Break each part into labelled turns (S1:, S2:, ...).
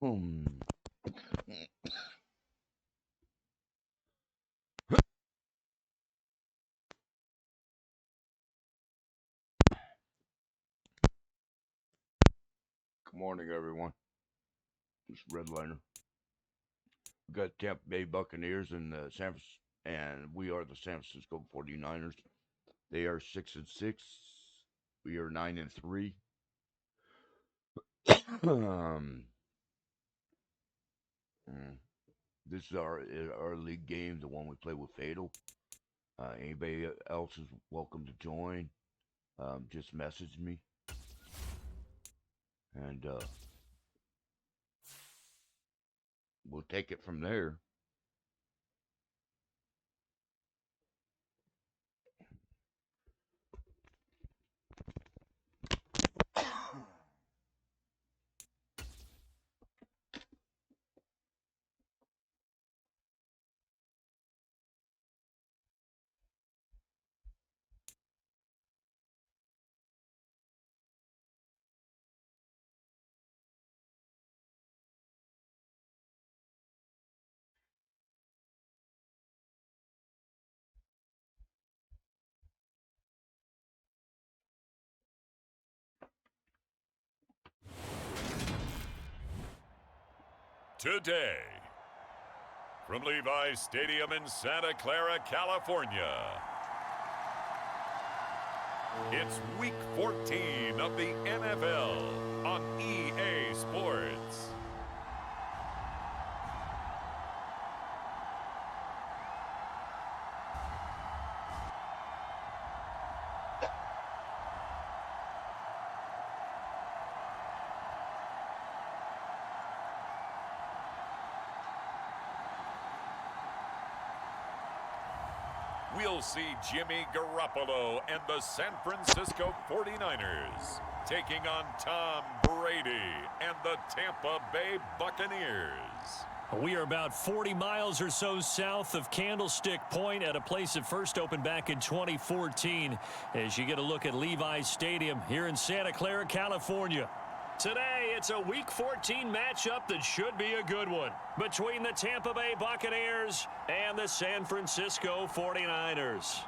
S1: Hmm. Good morning, everyone. This is Redliner. We got Tampa Bay Buccaneers and and we are the San Francisco 49ers. They are 6-6. We are 9-3. um, this is our league game, the one we play with Fatal. Anybody else is welcome to join. Just message me, and we'll take it from there.
S2: Today, from Levi's Stadium in Santa Clara, California, it's Week 14 of the NFL on EA Sports. We'll see Jimmy Garoppolo and the San Francisco 49ers taking on Tom Brady and the Tampa Bay Buccaneers.
S3: We are about 40 miles or so south of Candlestick Point at a place that first opened back in 2014 as you get a look at Levi's Stadium here in Santa Clara, California. Today, it's a Week 14 matchup that should be a good one between the Tampa Bay Buccaneers and the San Francisco 49ers.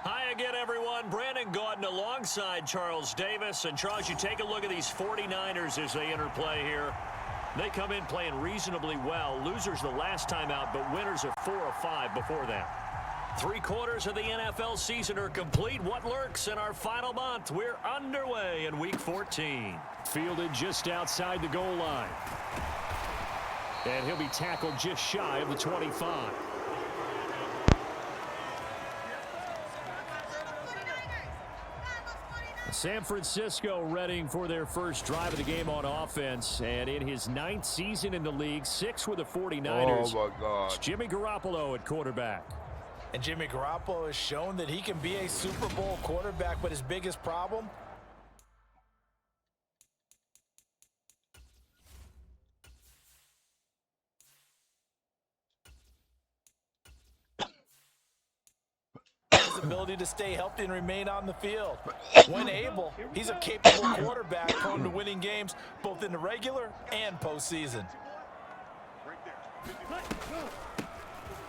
S3: Hi again, everyone. Brandon Gaudin alongside Charles Davis. And Charles, you take a look at these 49ers as they enter play here. They come in playing reasonably well. Losers the last time out, but winners are 4 of 5 before that. 3/4 of the NFL season are complete. What lurks in our final month? We're underway in Week 14. Fielded just outside the goal line. And he'll be tackled just shy of the 25. San Francisco readying for their first drive of the game on offense. And in his 9th season in the league, 6 with the 49ers.
S1: Oh, my God.
S3: It's Jimmy Garoppolo at quarterback.
S4: And Jimmy Garoppolo has shown that he can be a Super Bowl quarterback, but his biggest problem? His ability to stay healthy and remain on the field. When able, he's a capable quarterback prone to winning games both in the regular and postseason.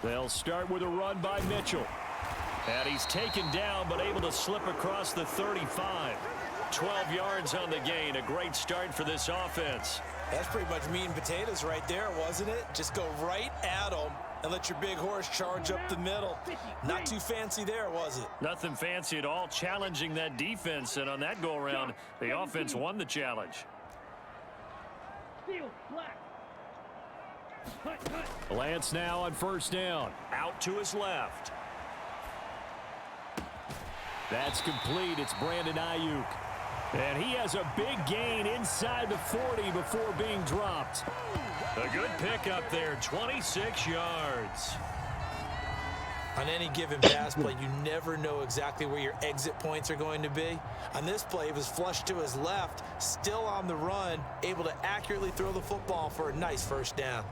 S3: They'll start with a run by Mitchell. And he's taken down but able to slip across the 35. 12 yards on the gain. A great start for this offense.
S4: That's pretty much meat and potatoes right there, wasn't it? Just go right at them and let your big horse charge up the middle. Not too fancy there, was it?
S3: Nothing fancy at all, challenging that defense. And on that go-around, the offense won the challenge. Lance now on first down. Out to his left. That's complete. It's Brandon Ayuk. And he has a big gain inside the 40 before being dropped. A good pickup there, 26 yards.
S4: On any given pass play, you never know exactly where your exit points are going to be. On this play, it was flushed to his left, still on the run, able to accurately throw the football for a nice first down.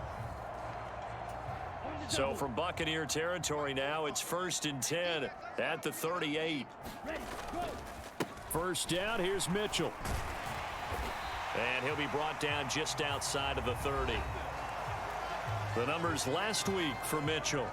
S3: So from Buccaneer territory now, it's 1st and 10 at the 38. First down, here's Mitchell. And he'll be brought down just outside of the 30. The numbers last week for Mitchell.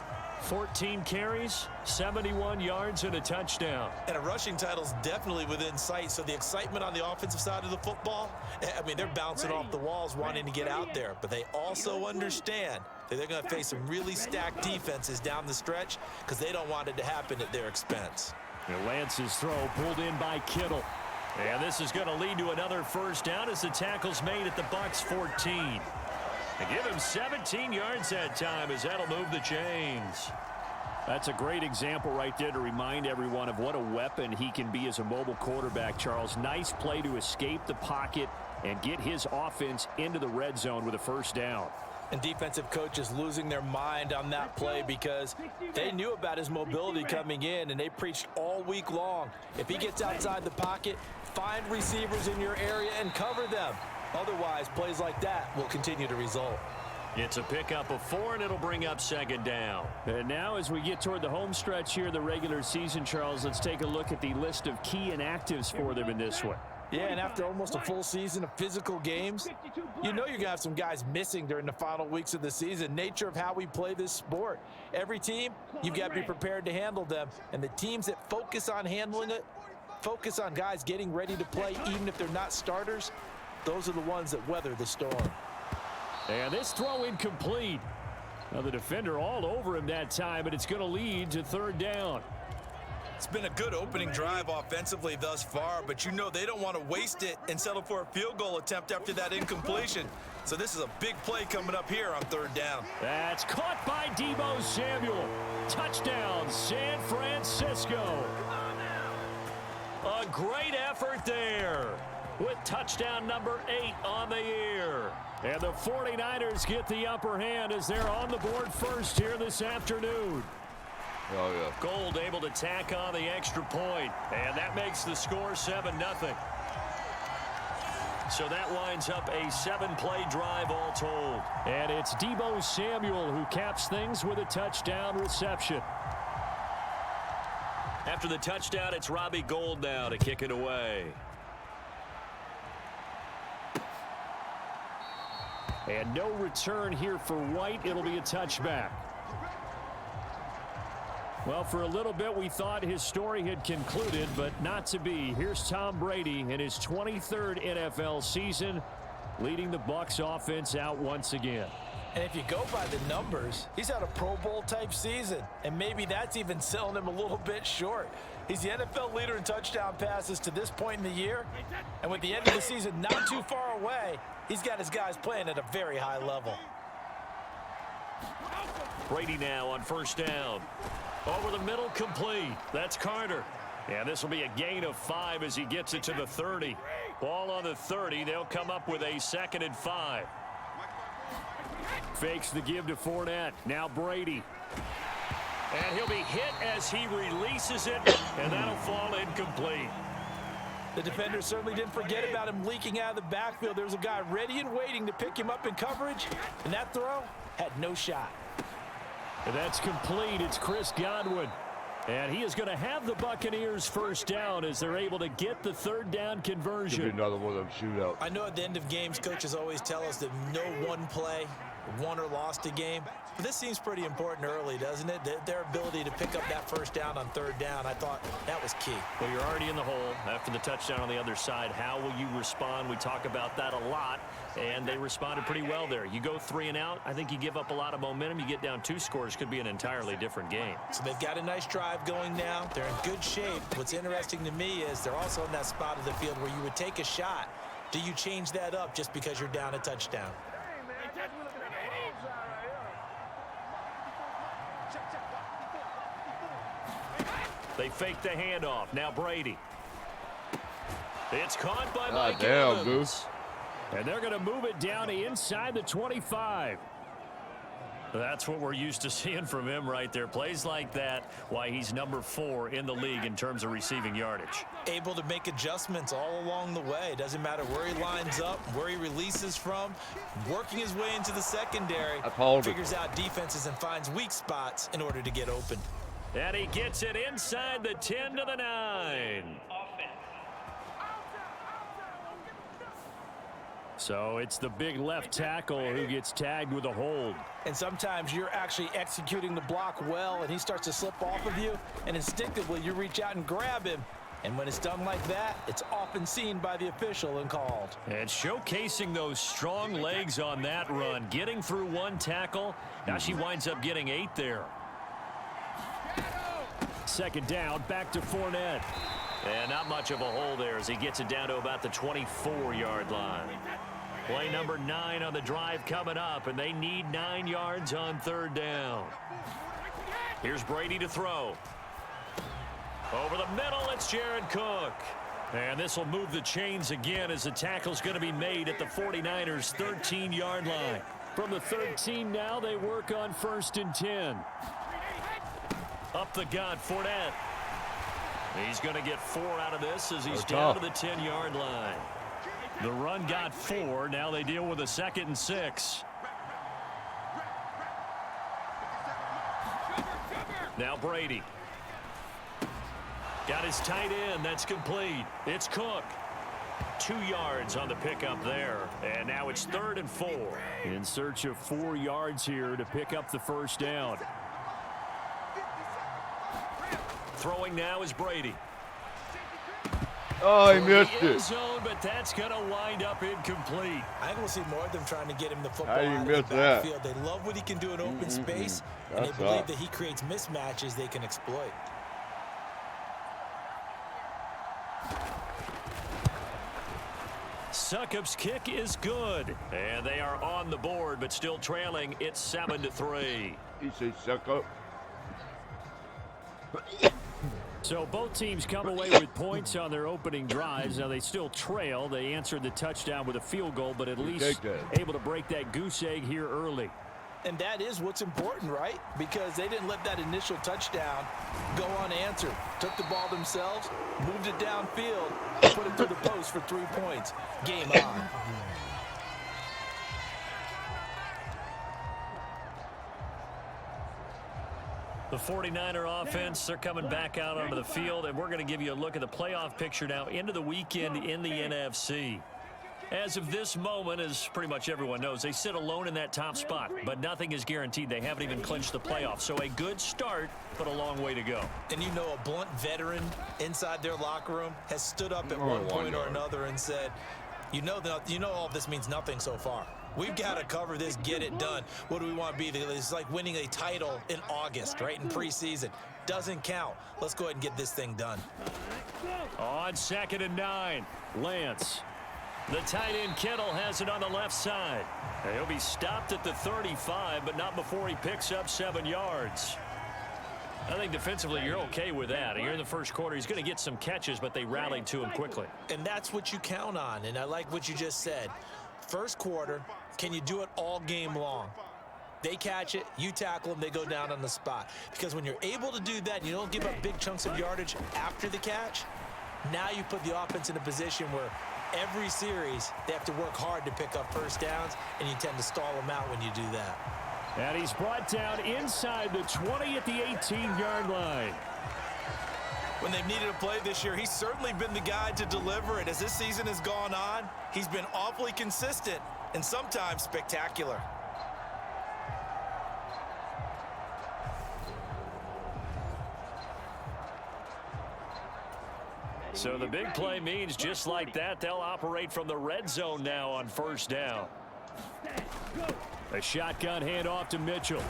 S3: 14 carries, 71 yards, and a touchdown.
S4: And a rushing title's definitely within sight, so the excitement on the offensive side of the football, I mean, they're bouncing off the walls wanting to get out there, but they also understand that they're going to face some really stacked defenses down the stretch because they don't want it to happen at their expense.
S3: And Lance's throw pulled in by Kittle. And this is going to lead to another first down as the tackle's made at the Bucs 14. And give him 17 yards that time as that'll move the chains. That's a great example right there to remind everyone of what a weapon he can be as a mobile quarterback, Charles. Nice play to escape the pocket and get his offense into the red zone with a first down.
S4: And defensive coaches losing their mind on that play because they knew about his mobility coming in, and they preached all week long. If he gets outside the pocket, find receivers in your area and cover them. Otherwise, plays like that will continue to result.
S3: It's a pickup of 4, and it'll bring up 2nd down.
S5: And now as we get toward the home stretch here, the regular season, Charles, let's take a look at the list of key inactives for them in this one.
S4: Yeah, and after almost a full season of physical games, you know you're going to have some guys missing during the final weeks of the season. Nature of how we play this sport. Every team, you've got to be prepared to handle them. And the teams that focus on handling it, focus on guys getting ready to play even if they're not starters, those are the ones that weather the storm.
S5: And this throw incomplete. Now the defender all over him that time, but it's going to lead to 3rd down.
S4: It's been a good opening drive offensively thus far, but you know they don't want to waste it and settle for a field goal attempt after that incompletion. So this is a big play coming up here on 3rd down.
S5: That's caught by Deebo Samuel. Touchdown, San Francisco.
S3: A great effort there with touchdown number 8 on the year.
S5: And the 49ers get the upper hand as they're on the board first here this afternoon.
S1: Oh, yeah.
S3: Gold able to tack on the extra point, and that makes the score 7-0. So that winds up a 7-play drive all told.
S5: And it's Deebo Samuel who caps things with a touchdown reception.
S3: After the touchdown, it's Robbie Gould now to kick it away.
S5: And no return here for White. It'll be a touchback. Well, for a little bit, we thought his story had concluded, but not to be. Here's Tom Brady in his 23rd NFL season, leading the Bucs offense out once again.
S4: And if you go by the numbers, he's had a Pro Bowl type season, and maybe that's even selling him a little bit short. He's the NFL leader in touchdown passes to this point in the year, and with the end of the season not too far away, he's got his guys playing at a very high level.
S3: Brady now on 1st down. Over the middle, complete. That's Carter. And this will be a gain of 5 as he gets it to the 30. Ball on the 30. They'll come up with a 2nd and 5.
S5: Fakes the give to Fournette. Now Brady.
S3: And he'll be hit as he releases it, and that'll fall incomplete.
S4: The defender certainly didn't forget about him leaking out of the backfield. There was a guy ready and waiting to pick him up in coverage, and that throw had no shot.
S5: And that's complete. It's Chris Godwin. And he is going to have the Buccaneers first down as they're able to get the 3rd down conversion.
S1: Could be another one of them shootouts.
S4: I know at the end of games, coaches always tell us that no one play won or lost a game. But this seems pretty important early, doesn't it? Their ability to pick up that first down on 3rd down, I thought that was key.
S3: Well, you're already in the hole after the touchdown on the other side. How will you respond? We talk about that a lot, and they responded pretty well there. You go 3 and out, I think you give up a lot of momentum. You get down 2 scores, could be an entirely different game.
S4: So they've got a nice drive going now. They're in good shape. What's interesting to me is they're also in that spot of the field where you would take a shot. Do you change that up just because you're down a touchdown?
S3: They fake the handoff. Now Brady. It's caught by
S1: God
S3: Mike
S1: damn,
S3: Evans.
S5: And they're going to move it down to inside the 25.
S3: That's what we're used to seeing from him right there. Plays like that, why he's number 4 in the league in terms of receiving yardage.
S4: Able to make adjustments all along the way. Doesn't matter where he lines up, where he releases from, working his way into the secondary. Figures out defenses and finds weak spots in order to get open.
S3: And he gets it inside the 10 to the 9. So it's the big left tackle who gets tagged with a hold.
S4: And sometimes you're actually executing the block well, and he starts to slip off of you, and instinctively you reach out and grab him. And when it's done like that, it's often seen by the official and called.
S3: And showcasing those strong legs on that run, getting through one tackle. Now she winds up getting 8 there.
S5: Second down, back to Fournette.
S3: And not much of a hole there as he gets it down to about the 24-yard line. Play number 9 on the drive coming up, and they need 9 yards on 3rd down. Here's Brady to throw. Over the middle, it's Jared Cook. And this will move the chains again as the tackle's going to be made at the 49ers' 13-yard line.
S5: From the 13 now, they work on 1st and 10.
S3: Up the gut, Fournette. He's going to get 4 out of this as he's down to the 10-yard line. The run got 4. Now they deal with a 2nd and 6. Now Brady. Got his tight end. That's complete. It's Cook. 2 yards on the pickup there. And now it's 3rd and 4.
S5: In search of 4 yards here to pick up the 1st down.
S3: Throwing now is Brady.
S1: Oh, he missed it.
S3: Zone, but that's going to wind up incomplete.
S4: I think we'll see more of them trying to get him the football
S1: How do you
S4: out
S1: miss
S4: of the
S1: that?
S4: backfield. They love what he can do in open space, and they believe that he creates mismatches they can exploit.
S3: Succop's kick is good. And they are on the board, but still trailing. It's 7-3.
S1: He says suck up.
S5: So both teams come away with points on their opening drives. Now they still trail. They answered the touchdown with a field goal, but at least able to break that goose egg here early.
S4: And that is what's important, right? Because they didn't let that initial touchdown go unanswered. Took the ball themselves, moved it downfield, and put it through the post for 3 points. Game on.
S3: The 49er offense, they're coming back out onto the field, and we're going to give you a look at the playoff picture now into the weekend in the NFC. As of this moment, as pretty much everyone knows, they sit alone in that top spot, but nothing is guaranteed. They haven't even clinched the playoffs, so a good start, but a long way to go.
S4: And you know, a blunt veteran inside their locker room has stood up at one point or another and said, you know all this means nothing so far. We've got to cover this, get it done. What do we want to be? It's like winning a title in August, right, in preseason. Doesn't count. Let's go ahead and get this thing done.
S3: On 2nd and 9, Lance. The tight end Kittle has it on the left side. He'll be stopped at the 35, but not before he picks up 7 yards. I think defensively you're okay with that. Here in the first quarter, he's going to get some catches, but they rallied to him quickly.
S4: And that's what you count on, and I like what you just said. First quarter, can you do it all game long? They catch it, you tackle them, they go down on the spot. Because when you're able to do that and you don't give up big chunks of yardage after the catch, now you put the offense in a position where every series they have to work hard to pick up first downs, and you tend to stall them out when you do that.
S5: And he's brought down inside the 20 at the 18-yard line.
S4: When they've needed a play this year, he's certainly been the guy to deliver it. As this season has gone on, he's been awfully consistent and sometimes spectacular.
S3: So the big play means just like that, they'll operate from the red zone now on 1st down.
S5: A shotgun handoff to Mitchell.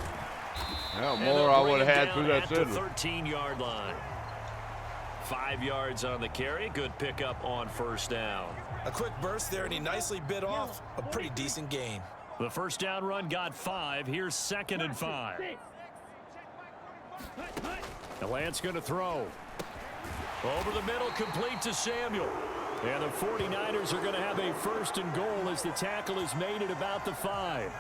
S1: How more I would have had through that
S3: center.
S1: center.
S3: 13-yard line. 5 yards on the carry. Good pickup on 1st down.
S4: A quick burst there, and he nicely bit off a pretty decent gain.
S3: The 1st down run got 5. Here's 2nd and 5.
S5: And Lance going to throw.
S3: Over the middle, complete to Samuel.
S5: And the 49ers are going to have a 1st and goal as the tackle is made at about the 5.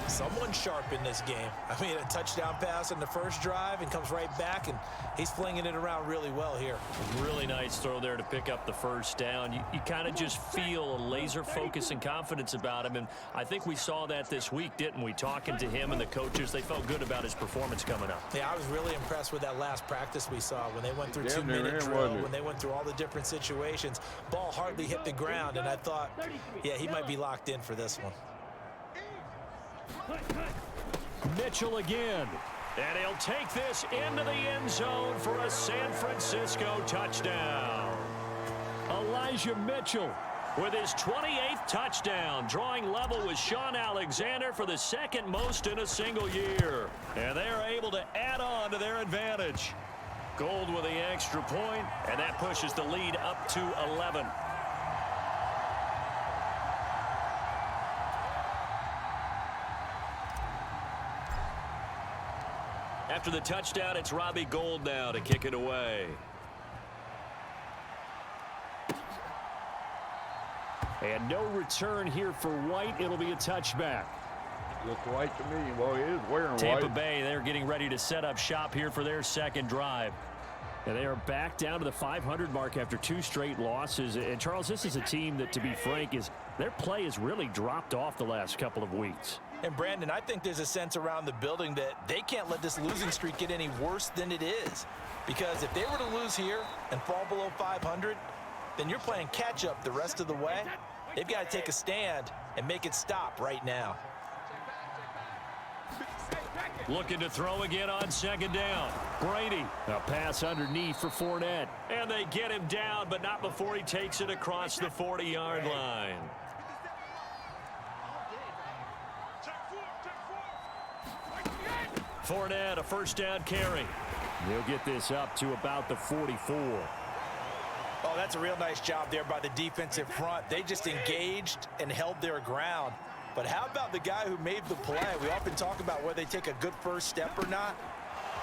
S4: Someone sharp in this game. I mean, a touchdown pass on the first drive and comes right back, and he's flinging it around really well here.
S3: Really nice throw there to pick up the first down. You kind of just feel a laser focus and confidence about him, and I think we saw that this week, didn't we? Talking to him and the coaches, they felt good about his performance coming up.
S4: Yeah, I was really impressed with that last practice we saw when they went through 2-minute drill, when they went through all the different situations. Ball hardly hit the ground, and I thought, yeah, he might be locked in for this one.
S5: Mitchell again.
S3: And he'll take this into the end zone for a San Francisco touchdown.
S5: Elijah Mitchell
S3: With his 28th touchdown, drawing level with Sean Alexander for the second most in a single year. And they are able to add on to their advantage. Gold with the extra point, and that pushes the lead up to 11. After the touchdown, it's Robbie Gould now to kick it away.
S5: And no return here for White. It'll be a touchback.
S1: Looks white to me. Well, he is wearing white.
S3: Tampa Bay, they're getting ready to set up shop here for their second drive.
S5: And they are back down to the 500 mark after 2 straight losses. And, Charles, this is a team that, to be frank, their play has really dropped off the last couple of weeks.
S4: And, Brandon, I think there's a sense around the building that they can't let this losing streak get any worse than it is. Because if they were to lose here and fall below 500, then you're playing catch-up the rest of the way. They've got to take a stand and make it stop right now.
S3: Looking to throw again on second down.
S5: Brady, a pass underneath for Fournette.
S3: And they get him down, but not before he takes it across the 40-yard line. Fournette, a first down carry.
S5: He'll get this up to about the 44.
S4: Oh, that's a real nice job there by the defensive front. They just engaged and held their ground. But how about the guy who made the play? We often talk about whether they take a good first step or not.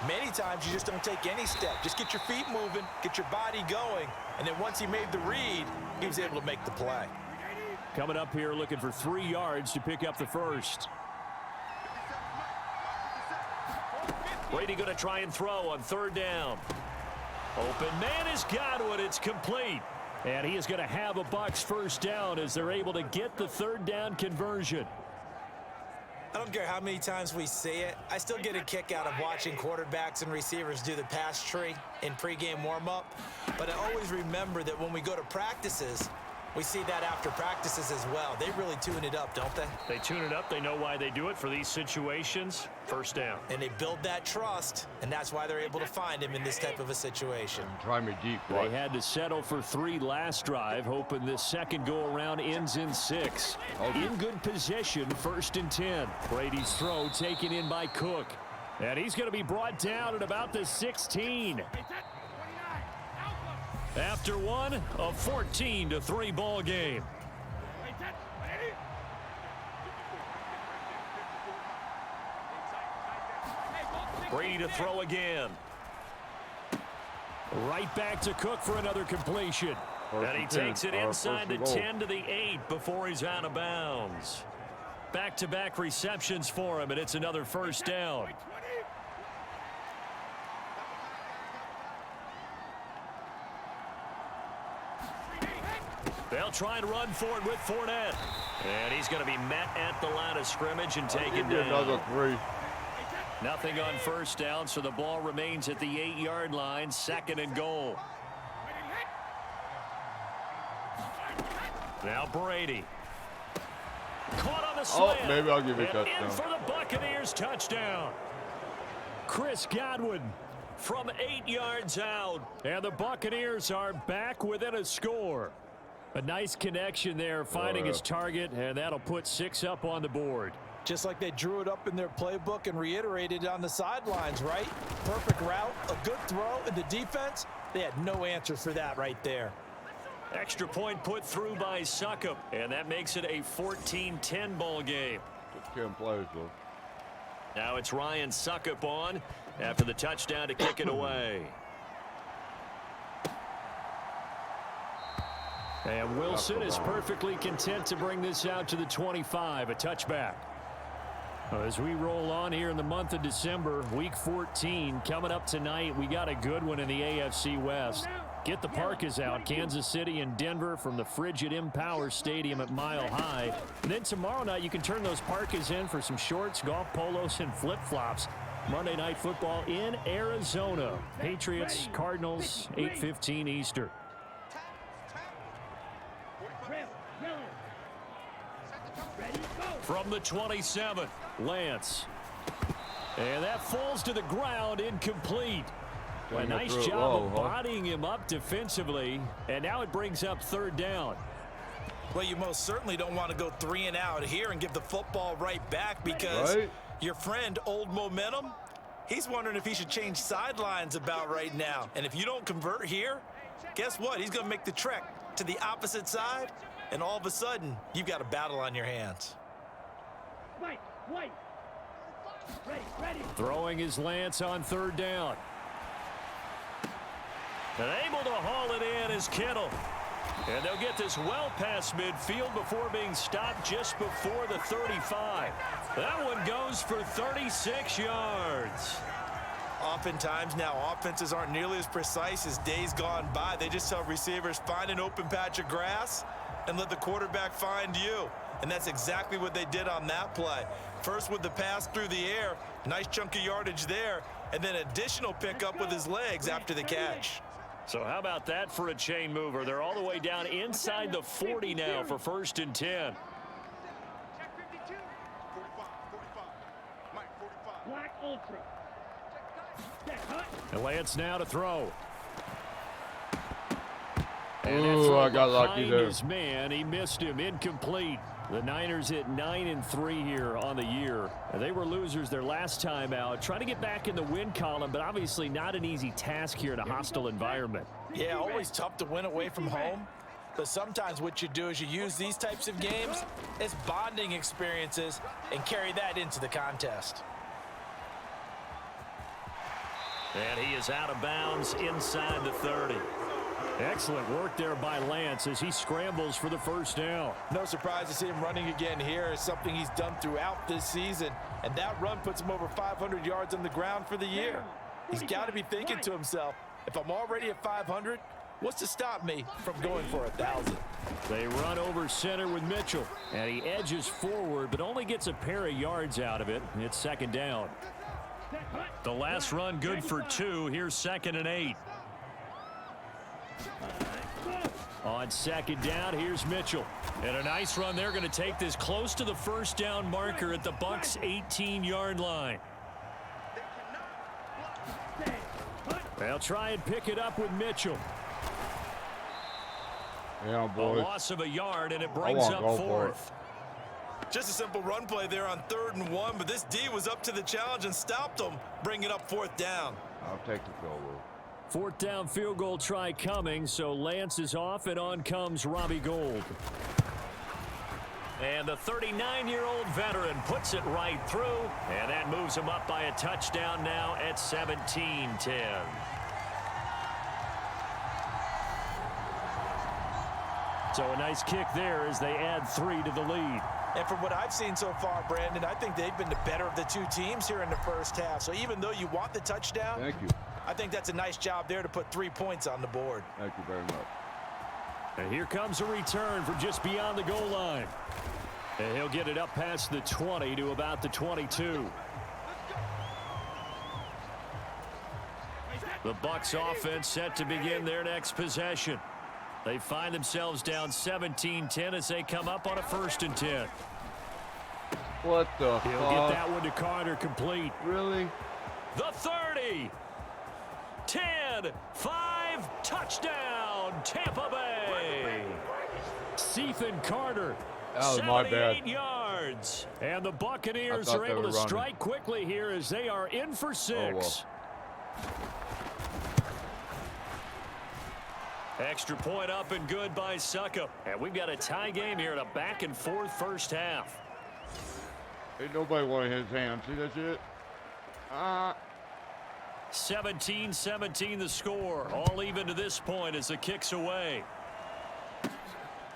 S4: Many times you just don't take any step. Just get your feet moving, get your body going, and then once he made the read, he was able to make the play.
S5: Coming up here looking for 3 yards to pick up the first.
S3: Brady going to try and throw on third down. Open man is Godwin. It's complete.
S5: And he is going to have a Bucs first down as they're able to get the third down conversion.
S4: I don't care how many times we see it. I still get a kick out of watching quarterbacks and receivers do the pass tree in pregame warm-up. But I always remember that when we go to practices, we see that after practices as well. They really tune it up, don't they?
S3: They tune it up. They know why they do it for these situations. First down.
S4: And they build that trust, and that's why they're able to find him in this type of a situation.
S1: Try me deep.
S5: They had to settle for 3 last drive, hoping this second go-around ends in 6. In good position, 1st and 10. Brady's throw taken in by Cook.
S3: And he's going to be brought down at about the 16. After one, a 14-3 ball game. Brady to throw again.
S5: Right back to Cook for another completion.
S3: And he takes it inside the 10 to the 8 before he's out of bounds. Back-to-back receptions for him, and it's another first down. They'll try and run for it with Fournette. And he's going to be met at the line of scrimmage and taken down.
S1: Another 3.
S3: Nothing on first down, so the ball remains at the 8-yard line, 2nd and goal. Now Brady. Caught on the slant.
S1: Oh, maybe I'll give you a
S3: and
S1: touchdown.
S3: in for the Buccaneers touchdown.
S5: Chris Godwin
S3: From 8 yards out.
S5: and the Buccaneers are back within a score. A nice connection there, finding his target, and that'll put 6 up on the board.
S4: Just like they drew it up in their playbook and reiterated it on the sidelines, right? Perfect route, a good throw, and the defense, they had no answer for that right there.
S3: Extra point put through by Suckup, and that makes it a 14-10 ball game.
S1: Just 10 plays, though.
S3: Now it's Ryan Suckup on after the touchdown to kick it away.
S5: And Wilson is perfectly content to bring this out to the 25, a touchback. As we roll on here in the month of December, week 14 coming up tonight, we got a good one in the AFC West. Get the Parkas out, Kansas City and Denver from the frigid Empower Stadium at Mile High. And then tomorrow night, you can turn those Parkas in for some shorts, golf polos, and flip-flops. Monday Night Football in Arizona. Patriots, Cardinals, 8:15 Eastern. From the 27, Lance. And that falls to the ground, incomplete. A nice job of bodying him up defensively, and now it brings up third down.
S4: Well, you most certainly don't want to go 3 and out here and give the football right back because your friend, Old Momentum, he's wondering if he should change sidelines about right now. And if you don't convert here, guess what? He's going to make the trek to the opposite side, and all of a sudden, you've got a battle on your hands.
S5: Throwing his Lance on third down. And able to haul it in is Kittle. And they'll get this well past midfield before being stopped just before the 35. That one goes for 36 yards.
S4: Oftentimes now offenses aren't nearly as precise as days gone by. They just tell receivers, find an open patch of grass and let the quarterback find you. And that's exactly what they did on that play. First with the pass through the air, nice chunk of yardage there, and then additional pickup with his legs after the catch.
S5: So how about that for a chain mover? They're all the way down inside the 40 now for 1st and 10.
S6: Black Ultra.
S5: And Lance now to throw.
S1: Ooh, I got lucky there.
S5: His man, he missed him, incomplete. The Niners at 9-3 here on the year. They were losers their last time out, trying to get back in the win column, but obviously not an easy task here in a hostile environment.
S4: Yeah, always tough to win away from home. But sometimes what you do is you use these types of games as bonding experiences and carry that into the contest.
S5: And he is out of bounds inside the 30. Excellent work there by Lance as he scrambles for the first down.
S4: No surprise to see him running again here. It's something he's done throughout this season. And that run puts him over 500 yards on the ground for the year. He's got to be thinking to himself, if I'm already at 500, what's to stop me from going for 1,000?
S5: They run over center with Mitchell. And he edges forward, but only gets a pair of yards out of it. It's second down. The last run good for 2. Here's 2nd and 8. On second down, here's Mitchell. And a nice run. They're going to take this close to the first down marker at the Bucs' 18-yard line. They'll try and pick it up with Mitchell.
S1: Yeah, boy.
S5: A loss of a yard, and it brings up 4th.
S4: Just a simple run play there on 3rd and 1, but this D was up to the challenge and stopped them, bringing up 4th down.
S1: I'll take the field goal.
S5: 4th down field goal try coming, so Lance is off, and on comes Robbie Gould. And the 39-year-old veteran puts it right through, and that moves him up by a touchdown now at 17-10. So a nice kick there as they add 3 to the lead.
S4: And from what I've seen so far, Brandon, I think they've been the better of the two teams here in the first half. So even though you want the touchdown,
S1: thank you.
S4: I think that's a nice job there to put 3 points on the board.
S1: Thank you very much.
S5: And here comes a return from just beyond the goal line. And he'll get it up past the 20 to about the 22. The Bucs offense set to begin their next possession. They find themselves down 17-10 as they come up on a 1st and 10.
S1: What the
S5: He'll
S1: fuck?
S5: get that one to Carter complete.
S1: Really?
S5: The 30. 10, 5, touchdown, Tampa Bay. Ethan Carter,
S1: That was my
S5: 78
S1: bad.
S5: yards. And the Buccaneers
S1: I thought
S5: are
S1: they
S5: able
S1: were
S5: to
S1: running.
S5: strike quickly here as they are in for 6.
S1: Oh, well.
S5: Extra point up and good by Suckup. And we've got a tie game here in a back-and-forth first half.
S1: Ain't nobody want his hand. See that shit?
S5: 17-17 the score. All even to this point as the kick's away.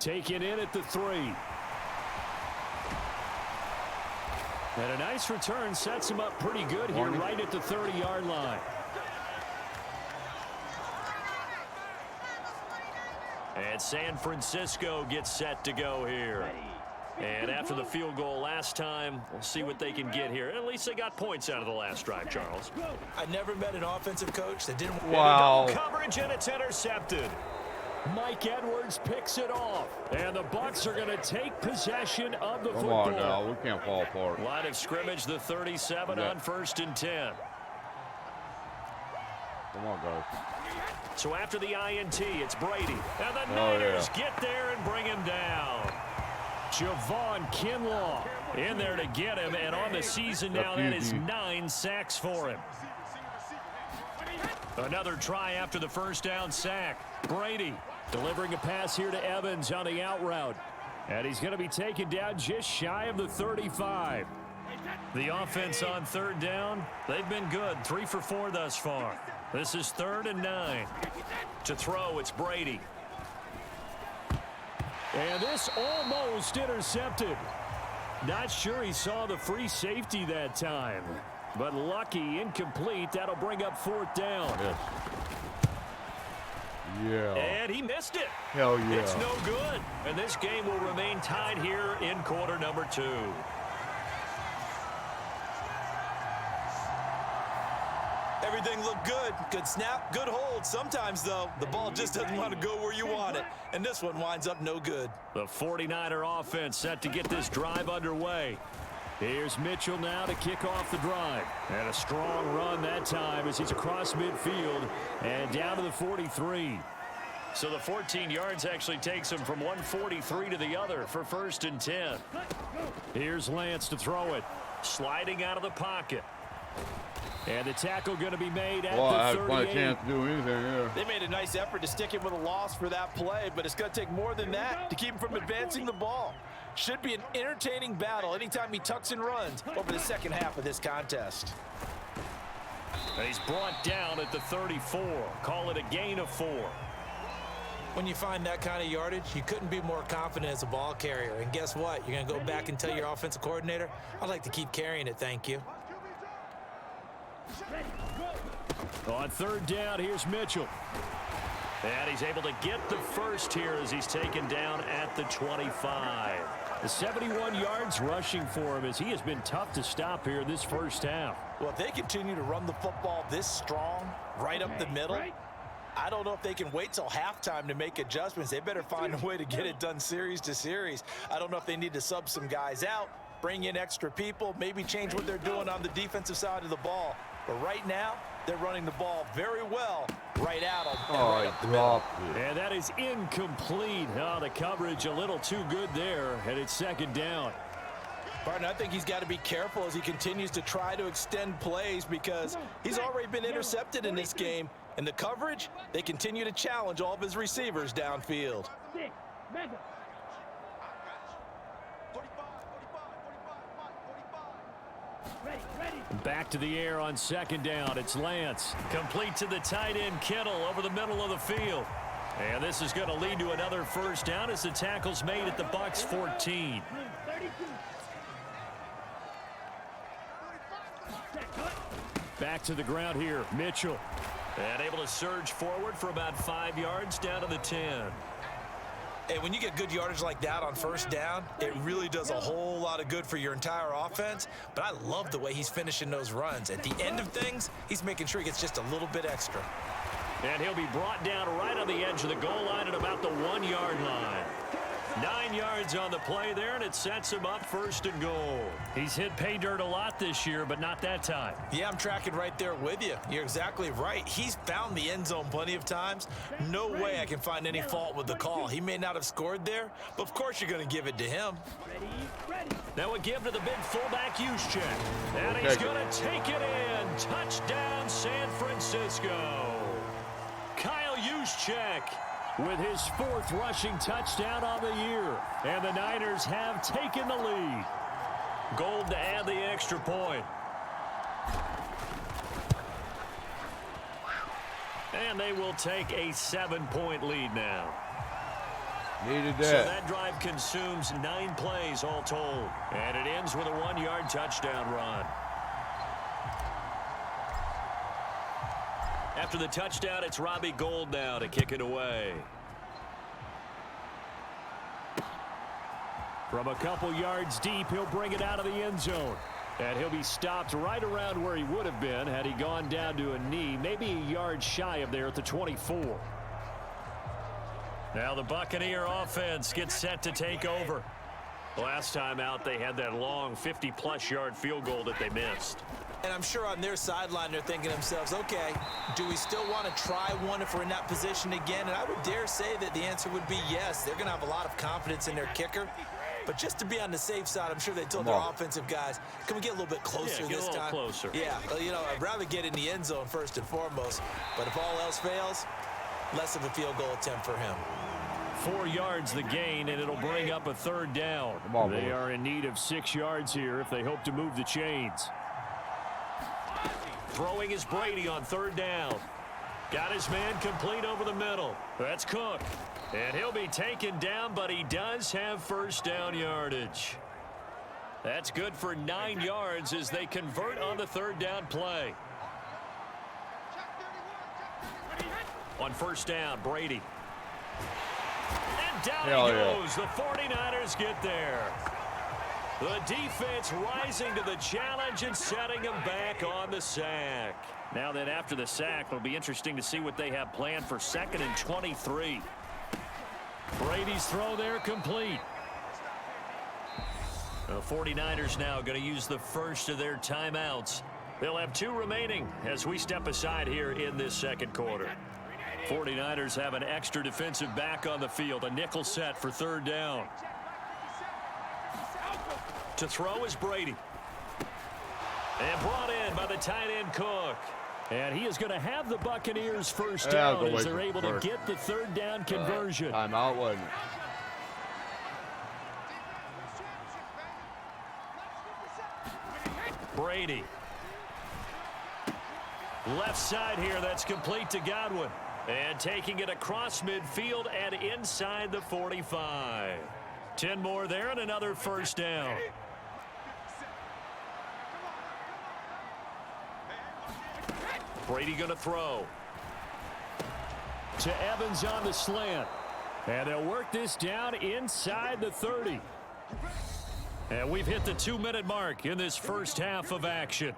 S5: Taken in at the 3. And a nice return sets him up pretty good here right at the 30-yard line. And San Francisco gets set to go here. And after the field goal last time, we'll see what they can get here. At least they got points out of the last drive, Charles.
S4: I never met an offensive coach that didn't.
S1: Wow.
S3: Coverage, and it's intercepted.
S5: Mike Edwards picks it off. And the Bucs are going to take possession of the
S1: Come
S5: football.
S1: on now, we can't fall apart.
S3: Line of scrimmage, the 37 on 1st and 10.
S1: Come on, guys.
S3: So after the INT, it's Brady. And the Niners get there and bring him down.
S5: Javon Kinlaw in there to get him, and on the season now, that is 9 sacks for him.
S3: Another try after the first down sack.
S5: Brady delivering a pass here to Evans on the out route. And he's going to be taken down just shy of the 35.
S3: The offense on 3rd down, they've been good. 3 for 4 thus far. This is 3rd and 9. To throw, it's Brady.
S5: And this almost intercepted. Not sure he saw the free safety that time. But lucky, incomplete. That'll bring up 4th down.
S1: Yes. Yeah.
S3: And he missed it.
S1: Hell yeah.
S3: It's no good. And this game will remain tied here in quarter number 2.
S4: Everything looked good. Good snap, good hold. Sometimes, though, the ball just doesn't want to go where you want it. And this one winds up no good.
S3: The 49er offense set to get this drive underway.
S5: Here's Mitchell now to kick off the drive. And a strong run that time as he's across midfield and down to the 43.
S3: So the 14 yards actually takes him from 143 to the other for 1st and 10.
S5: Here's Lance to throw it.
S3: Sliding out of the pocket.
S5: And the tackle going to be made at
S1: Well, I
S5: the
S1: had
S5: 38.
S1: plenty of chance to do anything here.
S4: They made a nice effort to stick him with a loss for that play, but it's going to take more than that to keep him from advancing the ball. Should be an entertaining battle anytime he tucks and runs over the second half of this contest.
S3: And he's brought down at the 34. Call it a gain of 4.
S4: When you find that kind of yardage, you couldn't be more confident as a ball carrier. And guess what? You're going to go back and tell your offensive coordinator, I'd like to keep carrying it, thank you.
S5: On 3rd down, here's Mitchell.
S3: And he's able to get the first here as he's taken down at the 25.
S5: The 71 yards rushing for him as he has been tough to stop here this first half.
S4: Well, if they continue to run the football this strong, right up the middle, I don't know if they can wait till halftime to make adjustments. They better find a way to get it done series to series. I don't know if they need to sub some guys out, bring in extra people, maybe change what they're doing on the defensive side of the ball. But right now, they're running the ball very well right out of right up the middle.
S5: And that is incomplete. Oh, the coverage a little too good there, and it's 2nd down.
S4: Partner, I think he's got to be careful as he continues to try to extend plays because he's already been intercepted in this game. And the coverage, they continue to challenge all of his receivers downfield.
S5: Back to the air on 2nd down. It's Lance.
S3: Complete to the tight end, Kittle, over the middle of the field. And this is going to lead to another first down as the tackle's made at the Bucs 14.
S5: Back to the ground here, Mitchell.
S3: And able to surge forward for about 5 yards down to the 10.
S4: Hey, when you get good yardage like that on 1st down, it really does a whole lot of good for your entire offense. But I love the way he's finishing those runs. At the end of things, he's making sure he gets just a little bit extra.
S3: And he'll be brought down right on the edge of the goal line at about the 1-yard line. 9 yards on the play there, and it sets him up 1st and goal.
S5: He's hit pay dirt a lot this year, but not that time.
S4: Yeah, I'm tracking right there with you. You're exactly right. He's found the end zone plenty of times. No way I can find any fault with the call. He may not have scored there, but of course you're going to give it to him.
S3: Now a give to the big fullback Juszczyk. And he's going to take it in. Touchdown, San Francisco. Kyle Juszczyk
S5: with his 4th rushing touchdown on the year. And the Niners have taken the lead.
S3: Gold to add the extra point. And they will take a 7-point lead now.
S1: Needed
S3: So
S1: that.
S3: that drive consumes 9 plays all told. And it ends with a 1-yard touchdown run. After the touchdown, it's Robbie Gould now to kick it away.
S5: From a couple yards deep, he'll bring it out of the end zone. And he'll be stopped right around where he would have been had he gone down to a knee, maybe a yard shy of there at the 24.
S3: Now the Buccaneer offense gets set to take over. Last time out, they had that long 50-plus yard field goal that they missed.
S4: And I'm sure on their sideline they're thinking to themselves, okay, do we still want to try one if we're in that position again? And I would dare say that the answer would be yes. They're going to have a lot of confidence in their kicker. But just to be on the safe side, I'm sure they told their offensive guys, can we get a little bit closer
S3: this time?
S4: Yeah,
S3: Closer.
S4: Yeah, you know, I'd rather get in the end zone first and foremost. But if all else fails, less of a field goal attempt for him.
S3: 4 yards the gain, and it'll bring up a 3rd down.
S5: They are in need of 6 yards here if they hope to move the chains.
S3: Throwing is Brady on 3rd down. Got his man complete over the middle. That's Cook. And he'll be taken down, but he does have 1st down yardage. That's good for 9 yards as they convert on the 3rd down play. On 1st down, Brady. And down he goes. The 49ers get there. The defense rising to the challenge and setting him back on the sack.
S5: Now then, after the sack, it'll be interesting to see what they have planned for 2nd and 23.
S3: Brady's throw there complete. The 49ers now going to use the first of their timeouts. They'll have 2 remaining as we step aside here in this 2nd quarter. 49ers have an extra defensive back on the field. A nickel set for 3rd down. To throw is Brady. And brought in by the tight end Cook.
S5: And he is going to have the Buccaneers 1st down as they're able to get the 3rd down conversion.
S1: Timeout, wasn't it?
S3: Brady. Left side here, that's complete to Godwin. And taking it across midfield and inside the 45. 10 more there and another 1st down. Brady going to throw.
S5: To Evans on the slant. And they'll work this down inside the 30.
S3: And we've hit the 2-minute mark in this first half of action.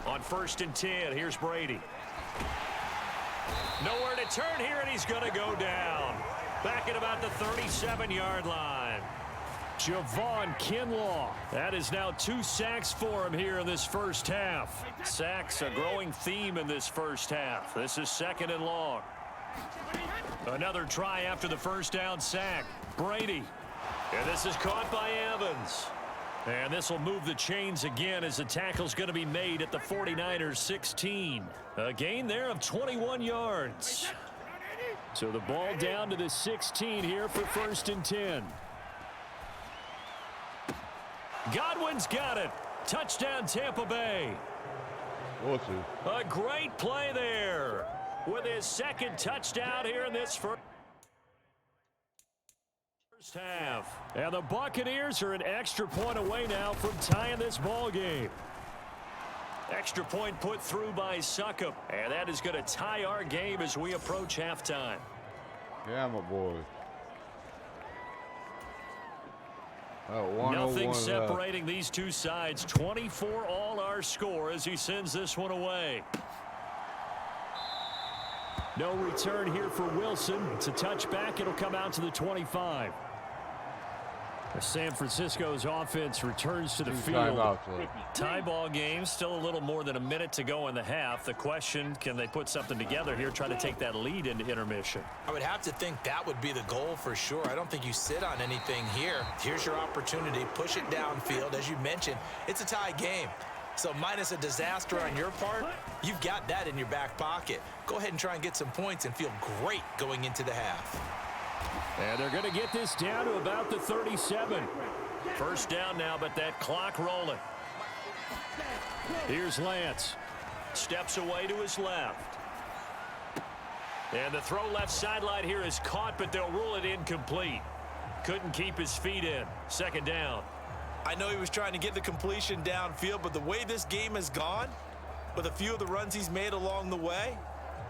S3: On 1st and 10, here's Brady. Nowhere to turn here, and he's going to go down. Back at about the 37-yard line.
S5: Javon Kinlaw.
S3: That is now 2 sacks for him here in this first half. Sacks, a growing theme in this first half. This is 2nd and long. Another try after the 1st down sack. Brady. And this is caught by Evans. And this will move the chains again as the tackle's going to be made at the 49ers 16. A gain there of 21 yards.
S5: So the ball down to the 16 here for 1st and 10.
S3: Godwin's got it. Touchdown, Tampa Bay. A great play there with his 2nd touchdown here in this first half.
S5: And the Buccaneers are an extra point away now from tying this ball game.
S3: Extra point put through by Succop. And that is going to tie our game as we approach halftime.
S1: Yeah, my boy.
S3: Nothing separating these two sides. 24 all our score as he sends this one away.
S5: No return here for Wilson. It's a touchback. It'll come out to the 25. San Francisco's offense returns to the field.
S3: Tie ball game, still a little more than a minute to go in the half. The question, can they put something together here, try to take that lead into intermission?
S4: I would have to think that would be the goal for sure. I don't think you sit on anything here. Here's your opportunity. Push it downfield. As you mentioned, it's a tie game. So minus a disaster on your part, you've got that in your back pocket. Go ahead and try and get some points and feel great going into the half.
S5: And they're going to get this down to about the 37.
S3: First down now, but that clock rolling. Here's Lance. Steps away to his left. And the throw left sideline here is caught, but they'll rule it incomplete. Couldn't keep his feet in. Second down.
S4: I know he was trying to get the completion downfield, but the way this game has gone, with a few of the runs he's made along the way,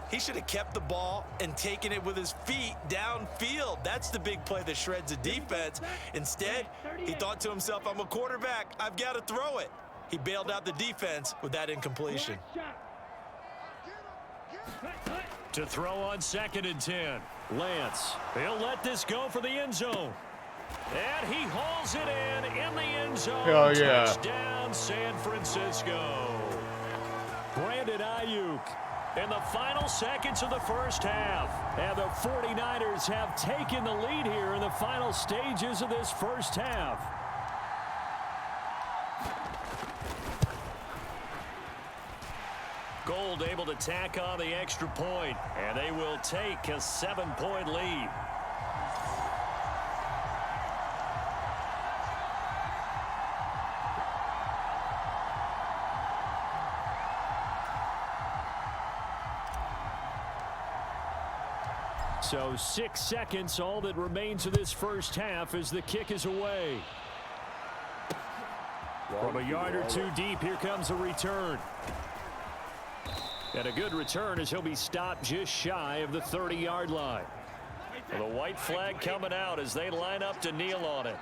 S4: he should have kept the ball and taken it with his feet downfield. That's the big play that shreds the defense. Instead, he thought to himself, I'm a quarterback. I've got to throw it. He bailed out the defense with that incompletion.
S3: To throw on 2nd and 10. Lance. He'll let this go for the end zone. And he hauls it in the end zone.
S6: Hell yeah.
S3: Touchdown, San Francisco. Brandon Ayuk in the final seconds of the first half. And the 49ers have taken the lead here in the final stages of this first half. Gold able to tack on the extra point, and they will take a 7-point lead. So 6 seconds, all that remains of this first half as the kick is away. From a yard or two deep, here comes a return. And a good return as he'll be stopped just shy of the 30-yard line. Well, the white flag coming out as they line up to kneel on it.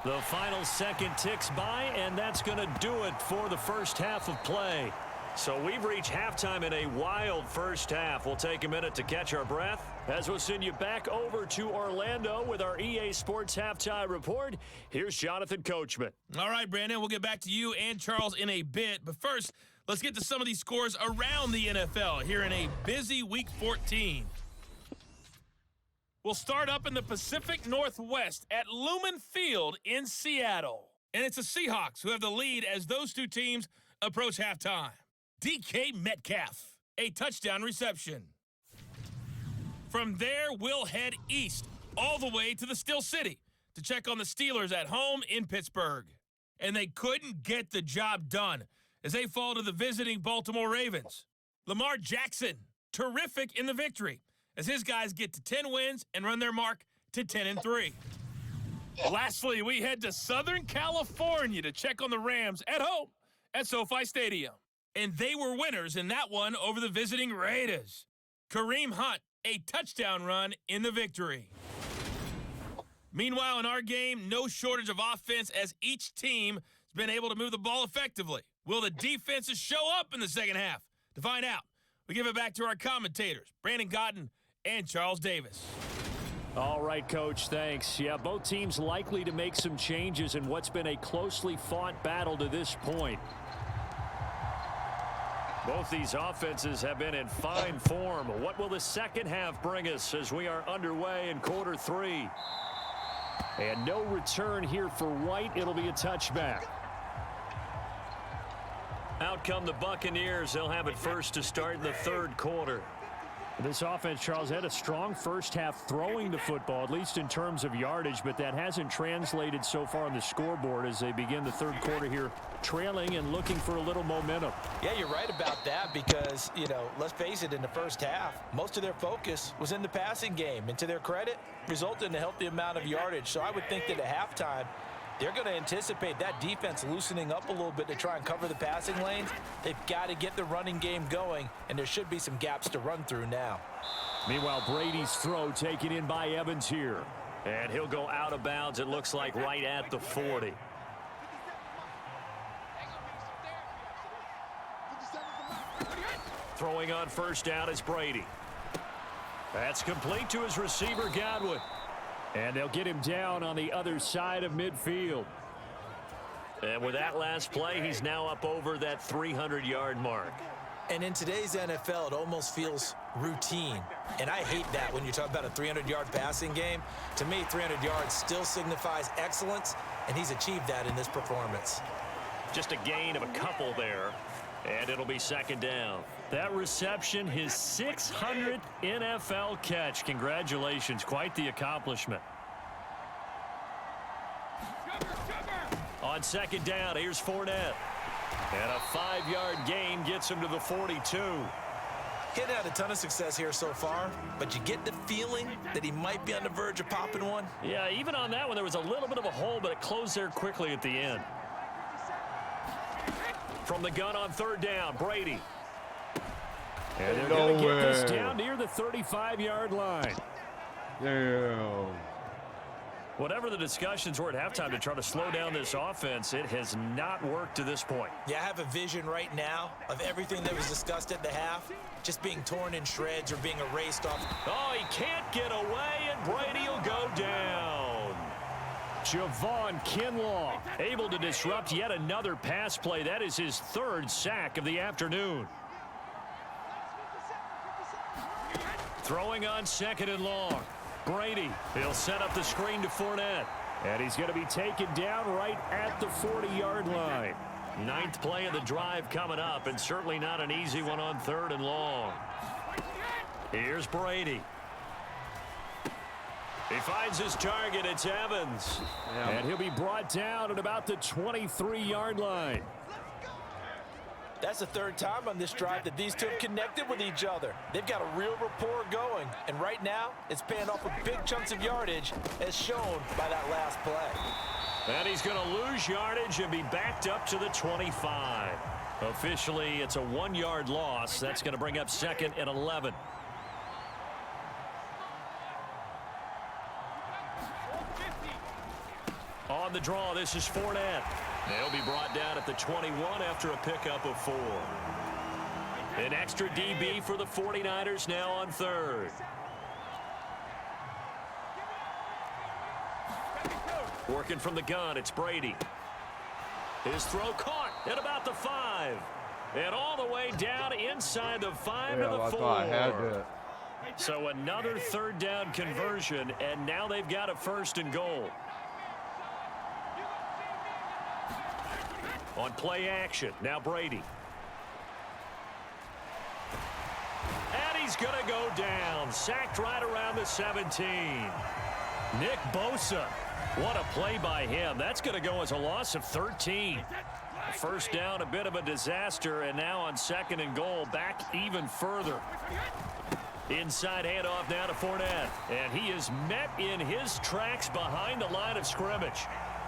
S3: The final second ticks by, and that's going to do it for the first half of play. So we've reached halftime in a wild first half. We'll take a minute to catch our breath as we'll send you back over to Orlando with our EA Sports Halftime Report. Here's Jonathan Coachman.
S7: All right, Brandon, we'll get back to you and Charles in a bit. But first, let's get to some of these scores around the NFL here in a busy Week 14. We'll start up in the Pacific Northwest at Lumen Field in Seattle. And it's the Seahawks who have the lead as those two teams approach halftime. DK Metcalf, a touchdown reception. From there, we'll head east all the way to the Steel City to check on the Steelers at home in Pittsburgh. And they couldn't get the job done as they fall to the visiting Baltimore Ravens. Lamar Jackson, terrific in the victory as his guys get to 10 wins and run their mark to 10-3. Lastly, we head to Southern California to check on the Rams at home at SoFi Stadium. And they were winners in that one over the visiting Raiders. Kareem Hunt, a touchdown run in the victory. Meanwhile, in our game, no shortage of offense as each team has been able to move the ball effectively. Will the defenses show up in the second half? To find out, we give it back to our commentators, Brandon Gaudin and Charles Davis.
S3: All right, Coach, thanks. Yeah, both teams likely to make some changes in what's been a closely fought battle to this point. Both these offenses have been in fine form. What will the second half bring us as we are underway in quarter 3? And no return here for White. It'll be a touchback. Out come the Buccaneers. They'll have it first to start in the third quarter.
S5: This offense, Charles, had a strong first half throwing the football, at least in terms of yardage, but that hasn't translated so far on the scoreboard as they begin the third quarter here, trailing and looking for a little momentum.
S4: Yeah, you're right about that because, let's face it, in the first half, most of their focus was in the passing game. And to their credit, resulted in a healthy amount of yardage. So I would think that at halftime, they're going to anticipate that defense loosening up a little bit to try and cover the passing lanes. They've got to get the running game going, and there should be some gaps to run through now.
S3: Meanwhile, Brady's throw taken in by Evans here. And he'll go out of bounds, it looks like, right at the 40. Throwing on first down is Brady. That's complete to his receiver, Godwin.
S5: And they'll get him down on the other side of midfield.
S3: And with that last play, he's now up over that 300-yard mark.
S4: And in today's NFL, it almost feels routine. And I hate that when you talk about a 300-yard passing game. To me, 300 yards still signifies excellence, and he's achieved that in this performance.
S3: Just a gain of a couple there. And it'll be second down. That reception, his 600th NFL catch. Congratulations. Quite the accomplishment. On second down, here's Fournette. And a 5-yard gain gets him to the 42.
S4: He hadn't had a ton of success here so far, but you get the feeling that he might be on the verge of popping one.
S3: Yeah, even on that one, there was a little bit of a hole, but it closed there quickly at the end. From the gun on third down, Brady. And they're going to get this down near the 35-yard line.
S1: Damn.
S3: Whatever the discussions were at halftime to try to slow down this offense, it has not worked to this point.
S4: Yeah, I have a vision right now of everything that was discussed at the half just being torn in shreds or being erased off.
S3: Oh, he can't get away, and Brady will go down. Javon Kinlaw able to disrupt yet another pass play. That is his 3rd sack of the afternoon. Throwing on second and long. Brady, he'll set up the screen to Fournette. And he's going to be taken down right at the 40-yard line. 9th play of the drive coming up, and certainly not an easy one on 3rd and long. Here's Brady. He finds his target. It's Evans.
S1: Yeah.
S3: And he'll be brought down at about the 23-yard line.
S4: That's the 3rd time on this drive that these two have connected with each other. They've got a real rapport going, and right now it's paying off with big chunks of yardage as shown by that last play.
S3: And he's going to lose yardage and be backed up to the 25. Officially, it's a 1-yard loss. That's going to bring up 2nd and 11. On the draw, this is Fournette. They'll be brought down at the 21 after a pickup of 4. An extra DB for the 49ers now on 3rd. Working from the gun, it's Brady. His throw caught at about the 5. And all the way down inside the 5 to the 4. So another 3rd down conversion, and now they've got a 1st and goal. On play action, now Brady. And he's going to go down. Sacked right around the 17. Nick Bosa. What a play by him. That's going to go as a loss of 13. 1st down, a bit of a disaster, and now on 2nd and goal, back even further. Inside handoff now to Fournette. And he is met in his tracks behind the line of scrimmage.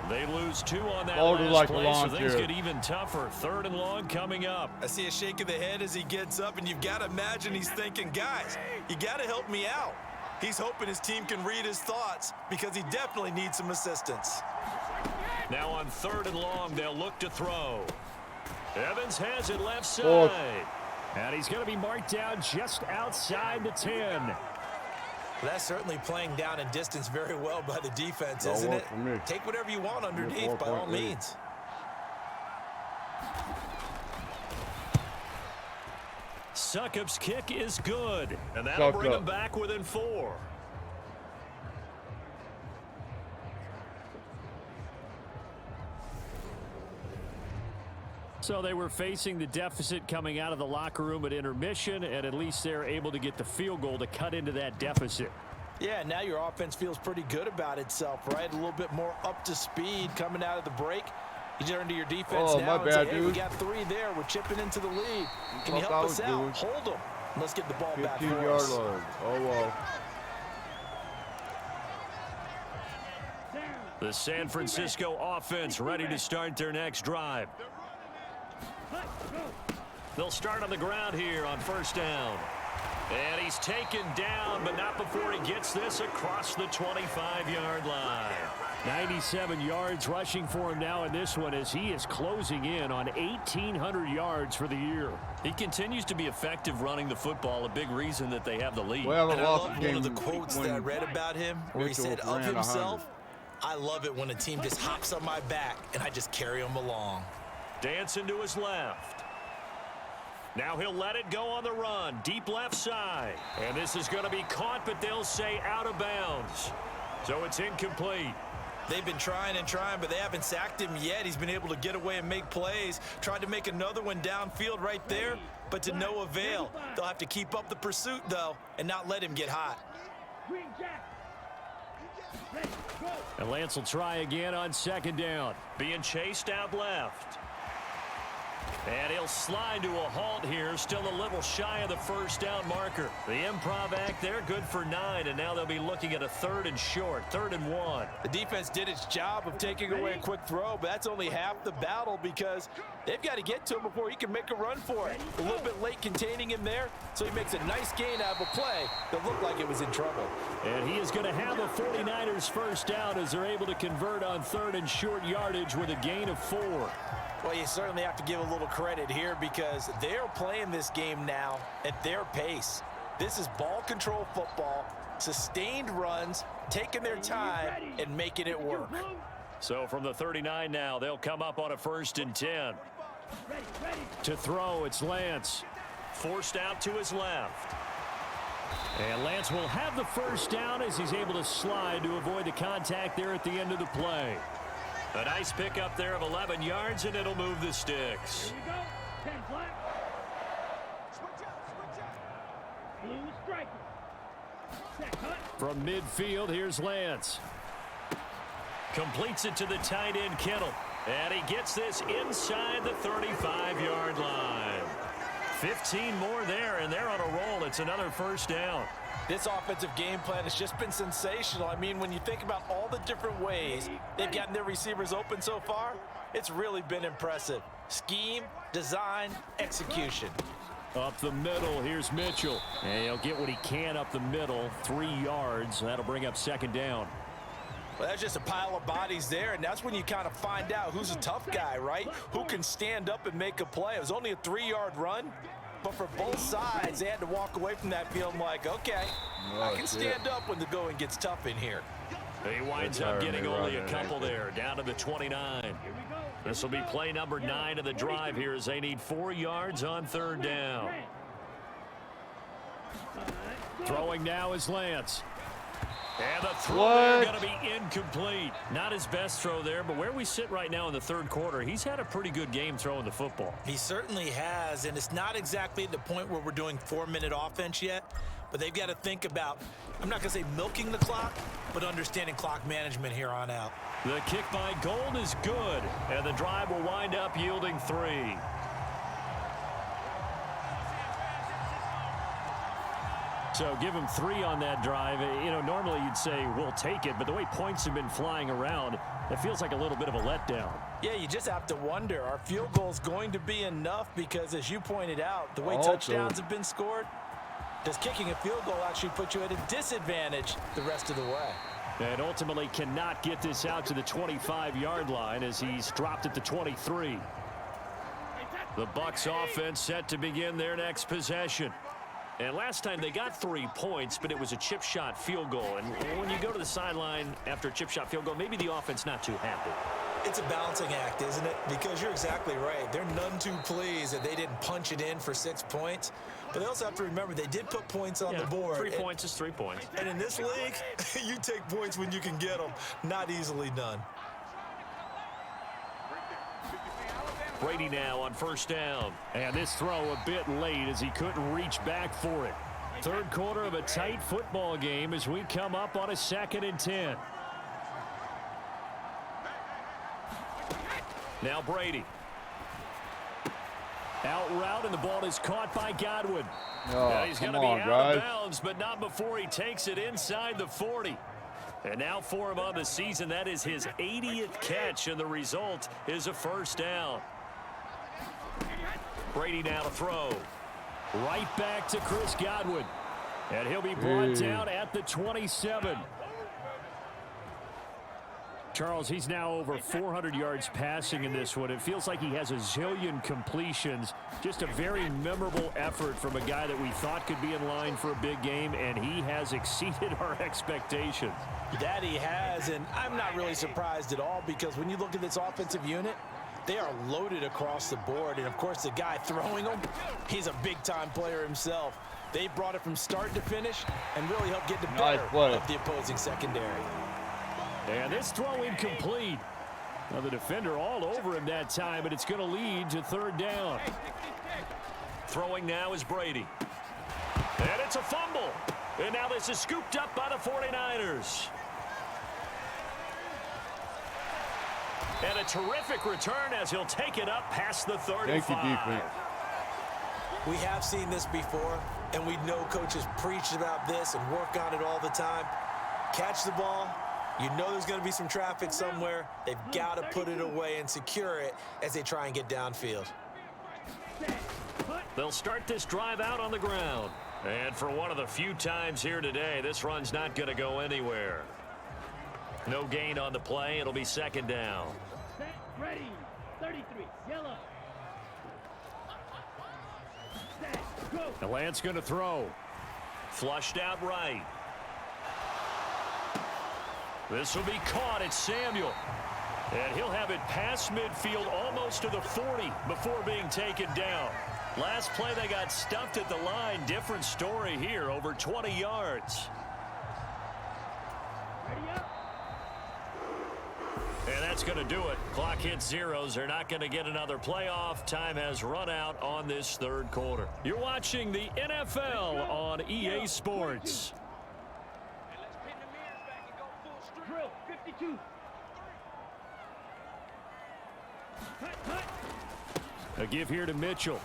S3: They lose 2 on that last play, so things get even tougher. 3rd and long coming up.
S4: I see a shake of the head as he gets up, and you've got to imagine he's thinking, guys, you got to help me out. He's hoping his team can read his thoughts because he definitely needs some assistance.
S3: Now on 3rd and long, they'll look to throw. Evans has it left side. And he's going to be marked down just outside the 10.
S4: That's certainly playing down in distance very well by the defense, isn't it? Take whatever you want underneath by all means.
S3: Succop's kick is good, and that'll bring him back within 4. So they were facing the deficit coming out of the locker room at intermission, and at least they're able to get the field goal to cut into that deficit.
S4: Yeah, now your offense feels pretty good about itself, right? A little bit more up to speed coming out of the break. You turn to your defense now and say, hey, we got 3 there. We're chipping into the lead. Can you help us out? Hold them. Let's get the ball back for us.
S1: Line. Oh, well.
S3: The San Francisco offense ready to start their next drive. They'll start on the ground here on 1st down. And he's taken down, but not before he gets this across the 25-yard line. 97 yards rushing for him now in this one as he is closing in on 1,800 yards for the year. He continues to be effective running the football, a big reason that they have the lead.
S1: Well,
S4: and I love one of the quotes that I read about him where he said of himself, I love it when a team just hops on my back and I just carry them along.
S3: Dancing to his left. Now he'll let it go on the run, deep left side. And this is going to be caught, but they'll say out of bounds. So it's incomplete.
S4: They've been trying and trying, but they haven't sacked him yet. He's been able to get away and make plays. Tried to make another one downfield right there, but to no avail. They'll have to keep up the pursuit, though, and not let him get hot.
S3: And Lance will try again on second down. Being chased out left. And he'll slide to a halt here, still a little shy of the first down marker. The improv act there, good for 9, and now they'll be looking at a 3rd and short, 3rd and 1.
S4: The defense did its job of taking away a quick throw, but that's only half the battle because they've got to get to him before he can make a run for it. A little bit late containing him there, so he makes a nice gain out of a play that looked like it was in trouble.
S3: And he is going to have a 49ers first down as they're able to convert on 3rd and short yardage with a gain of 4.
S4: Well, you certainly have to give a little credit here because they're playing this game now at their pace. This is ball control football, sustained runs, taking their time and making it work.
S3: So from the 39 now, they'll come up on a 1st and 10. To throw, it's Lance. Forced out to his left. And Lance will have the first down as he's able to slide to avoid the contact there at the end of the play. A nice pickup there of 11 yards, and it'll move the sticks. From midfield, here's Lance. Completes it to the tight end, Kittle. And he gets this inside the 35-yard line. 15 more there, and they're on a roll. It's another first down.
S4: This offensive game plan has just been sensational. I mean, when you think about all the different ways they've gotten their receivers open so far, it's really been impressive. Scheme, design, execution.
S3: Up the middle, here's Mitchell. And he'll get what he can up the middle, 3 yards. That'll bring up second down.
S4: Well, that's just a pile of bodies there, and that's when you kind of find out who's a tough guy, right? Who can stand up and make a play. It was only a 3-yard run. But for both sides, they had to walk away from that feeling like, okay, I can stand up when the going gets tough in here.
S3: He winds up getting only a couple there, down to the 29. This will be play number 9 of the drive here as they need 4 yards on 3rd down. Throwing now is Lance. And the throw going to be incomplete. Not his best throw there, but where we sit right now in the 3rd quarter, he's had a pretty good game throwing the football.
S4: He certainly has, and it's not exactly at the point where we're doing 4-minute offense yet, but they've got to think about, I'm not going to say milking the clock, but understanding clock management here on out.
S3: The kick by Gold is good, and the drive will wind up yielding 3. So give him 3 on that drive. You know, normally you'd say we'll take it, but the way points have been flying around, it feels like a little bit of a letdown.
S4: Yeah, you just have to wonder, are field goals going to be enough? Because as you pointed out, the way touchdowns have been scored, does kicking a field goal actually put you at a disadvantage the rest of the way?
S3: And ultimately cannot get this out to the 25-yard line as he's dropped at the 23. The Bucs offense set to begin their next possession. And last time they got 3 points, but it was a chip shot field goal. And when you go to the sideline after a chip shot field goal, maybe the offense not too happy.
S4: It's a balancing act, isn't it? Because you're exactly right. They're none too pleased that they didn't punch it in for 6 points. But they also have to remember they did put points on the board.
S3: 3 points is 3 points.
S4: And in this league, you take points when you can get them. Not easily done.
S3: Brady now on first down. And this throw a bit late as he couldn't reach back for it. 3rd quarter of a tight football game as we come up on a 2nd and 10. Now Brady. Out route, and the ball is caught by Godwin. Now he's going to be out of bounds, but not before he takes it inside the 40. And now for him on the season, that is his 80th catch, and the result is a first down. Brady now to throw. Right back to Chris Godwin. And he'll be brought down at the 27. Charles, he's now over 400 yards passing in this one. It feels like he has a zillion completions. Just a very memorable effort from a guy that we thought could be in line for a big game, and he has exceeded our expectations.
S4: That he has, and I'm not really surprised at all because when you look at this offensive unit, they are loaded across the board. And, of course, the guy throwing them, he's a big-time player himself. They brought it from start to finish and really helped get the better of the opposing secondary.
S5: And this throw incomplete. Now the defender all over him that time, but it's going to lead to third down.
S3: Throwing now is Brady. And it's a fumble. And now this is scooped up by the 49ers. And a terrific return as he'll take it up past the 35.
S1: Thank you, defense.
S4: We have seen this before, and we know coaches preach about this and work on it all the time. Catch the ball. You know there's going to be some traffic somewhere. They've got to put it away and secure it as they try and get downfield.
S3: They'll start this drive out on the ground. And for one of the few times here today, this run's not going to go anywhere. No gain on the play. It'll be second down.
S6: Set, ready, 33, yellow. Set, go.
S5: And Lance going to throw.
S3: Flushed out right. This will be caught. It's Samuel. And he'll have it past midfield almost to the 40 before being taken down. Last play they got stuffed at the line. Different story here. Over 20 yards.
S6: Ready up.
S3: And that's going to do it. Clock hits zeros. They're not going to get another playoff. Time has run out on this third quarter. You're watching the NFL on EA Sports.
S6: Drill, 52. Cut.
S5: A give here to Mitchell.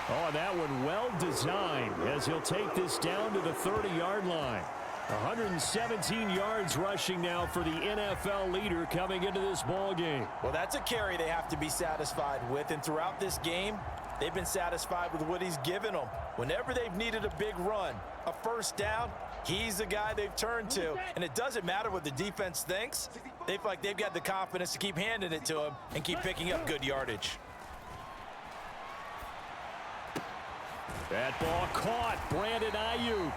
S5: Oh, and that one well designed as he'll take this down to the 30-yard line. 117 yards rushing now for the NFL leader coming into this ball game.
S4: Well, that's a carry they have to be satisfied with, and throughout this game, they've been satisfied with what he's given them. Whenever they've needed a big run, a first down, he's the guy they've turned to. And it doesn't matter what the defense thinks. They feel like they've got the confidence to keep handing it to him and keep picking up good yardage.
S5: That ball caught. Brandon Ayuk.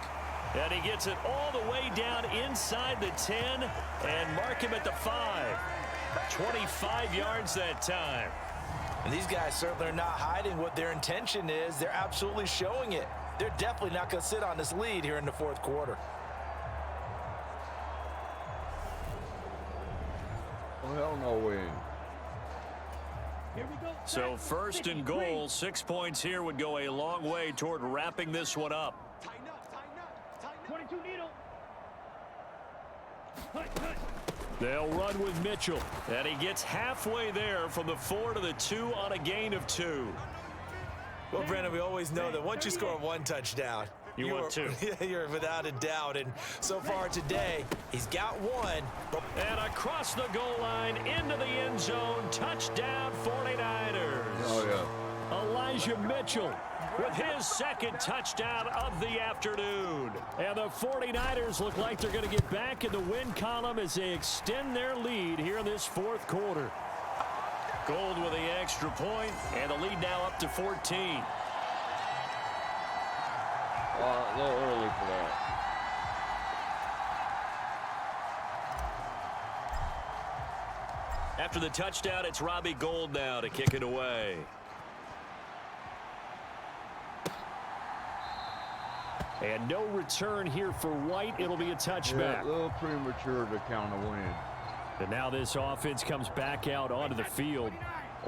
S3: And he gets it all the way down inside the 10 and mark him at the 5. 25 yards that time.
S4: And these guys certainly are not hiding what their intention is. They're absolutely showing it. They're definitely not going to sit on this lead here in the fourth quarter.
S1: Oh, hell no way.
S6: Here we go.
S3: So first and goal, 6 points here would go a long way toward wrapping this one up.
S6: 22 needle. Cut.
S5: They'll run with Mitchell.
S3: And he gets halfway there from the 4 to the 2 on a gain of 2.
S4: Well, Brandon, we always know that once you score one touchdown,
S3: You want two.
S4: You're without a doubt. And so far today, he's got one.
S3: And across the goal line into the end zone. Touchdown 49ers.
S1: Oh, yeah.
S3: Elijah Mitchell with his second touchdown of the afternoon.
S5: And the 49ers look like they're going to get back in the win column as they extend their lead here in this fourth quarter.
S3: Gold with the extra point, and the lead now up to 14.
S1: A little early for that.
S3: After the touchdown, it's Robbie Gould now to kick it away.
S5: And no return here for White. It'll be a touchback.
S1: Yeah, a little premature to count a win.
S5: And now this offense comes back out onto the field.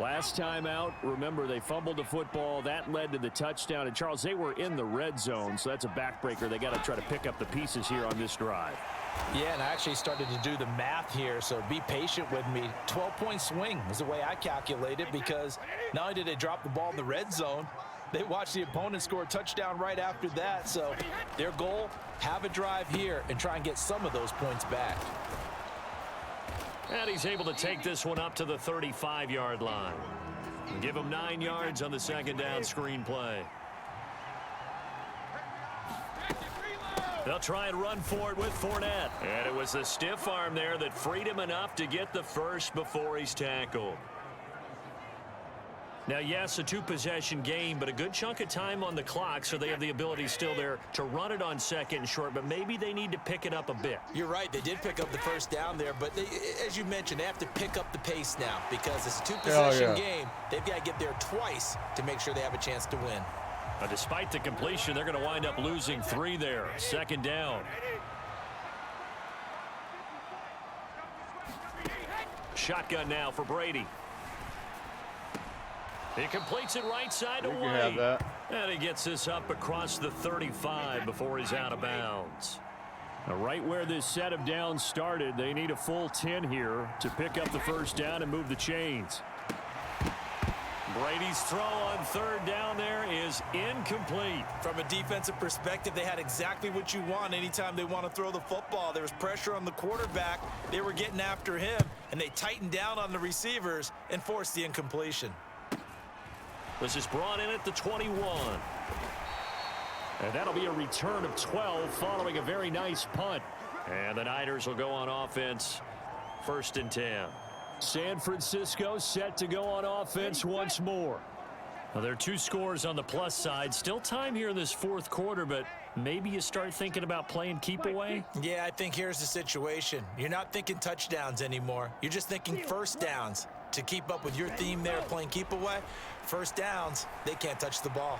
S5: Last time out, remember, they fumbled the football. That led to the touchdown. And, Charles, they were in the red zone, so that's a backbreaker. They got to try to pick up the pieces here on this drive.
S4: Yeah, and I actually started to do the math here, so be patient with me. 12-point swing is the way I calculate it, because not only did they drop the ball in the red zone, they watched the opponent score a touchdown right after that. So their goal, have a drive here and try and get some of those points back.
S3: And he's able to take this one up to the 35-yard line. Give him 9 yards on the second down screen play. They'll try and run for it with Fournette. And it was the stiff arm there that freed him enough to get the first before he's tackled. Now, yes, a two-possession game, but a good chunk of time on the clock, so they have the ability still there to run it on second and short, but maybe they need to pick it up a bit.
S4: You're right. They did pick up the first down there, but they, as you mentioned, they have to pick up the pace now because it's a two-possession game. They've got to get there twice to make sure they have a chance to win.
S3: Despite the completion, they're going to wind up losing 3 there. Second down. Shotgun now for Brady. He completes it right side
S1: You
S3: away.
S1: can have that.
S3: And he gets this up across the 35 before he's out of bounds.
S5: Now, right where this set of downs started, they need a full 10 here to pick up the first down and move the chains.
S3: Brady's throw on third down there is incomplete.
S4: From a defensive perspective, they had exactly what you want anytime they want to throw the football. There was pressure on the quarterback. They were getting after him, and they tightened down on the receivers and forced the incompletion.
S3: This is brought in at the 21.
S5: And that'll be a return of 12 following a very nice punt.
S3: And the Niners will go on offense, 1st and 10.
S5: San Francisco set to go on offense once more.
S3: Well, there are 2 scores on the plus side. Still time here in this 4th quarter, but maybe you start thinking about playing keep away.
S4: Yeah, I think here's the situation. You're not thinking touchdowns anymore. You're just thinking first downs. To keep up with your theme there, playing keep away, first downs, they can't touch the ball.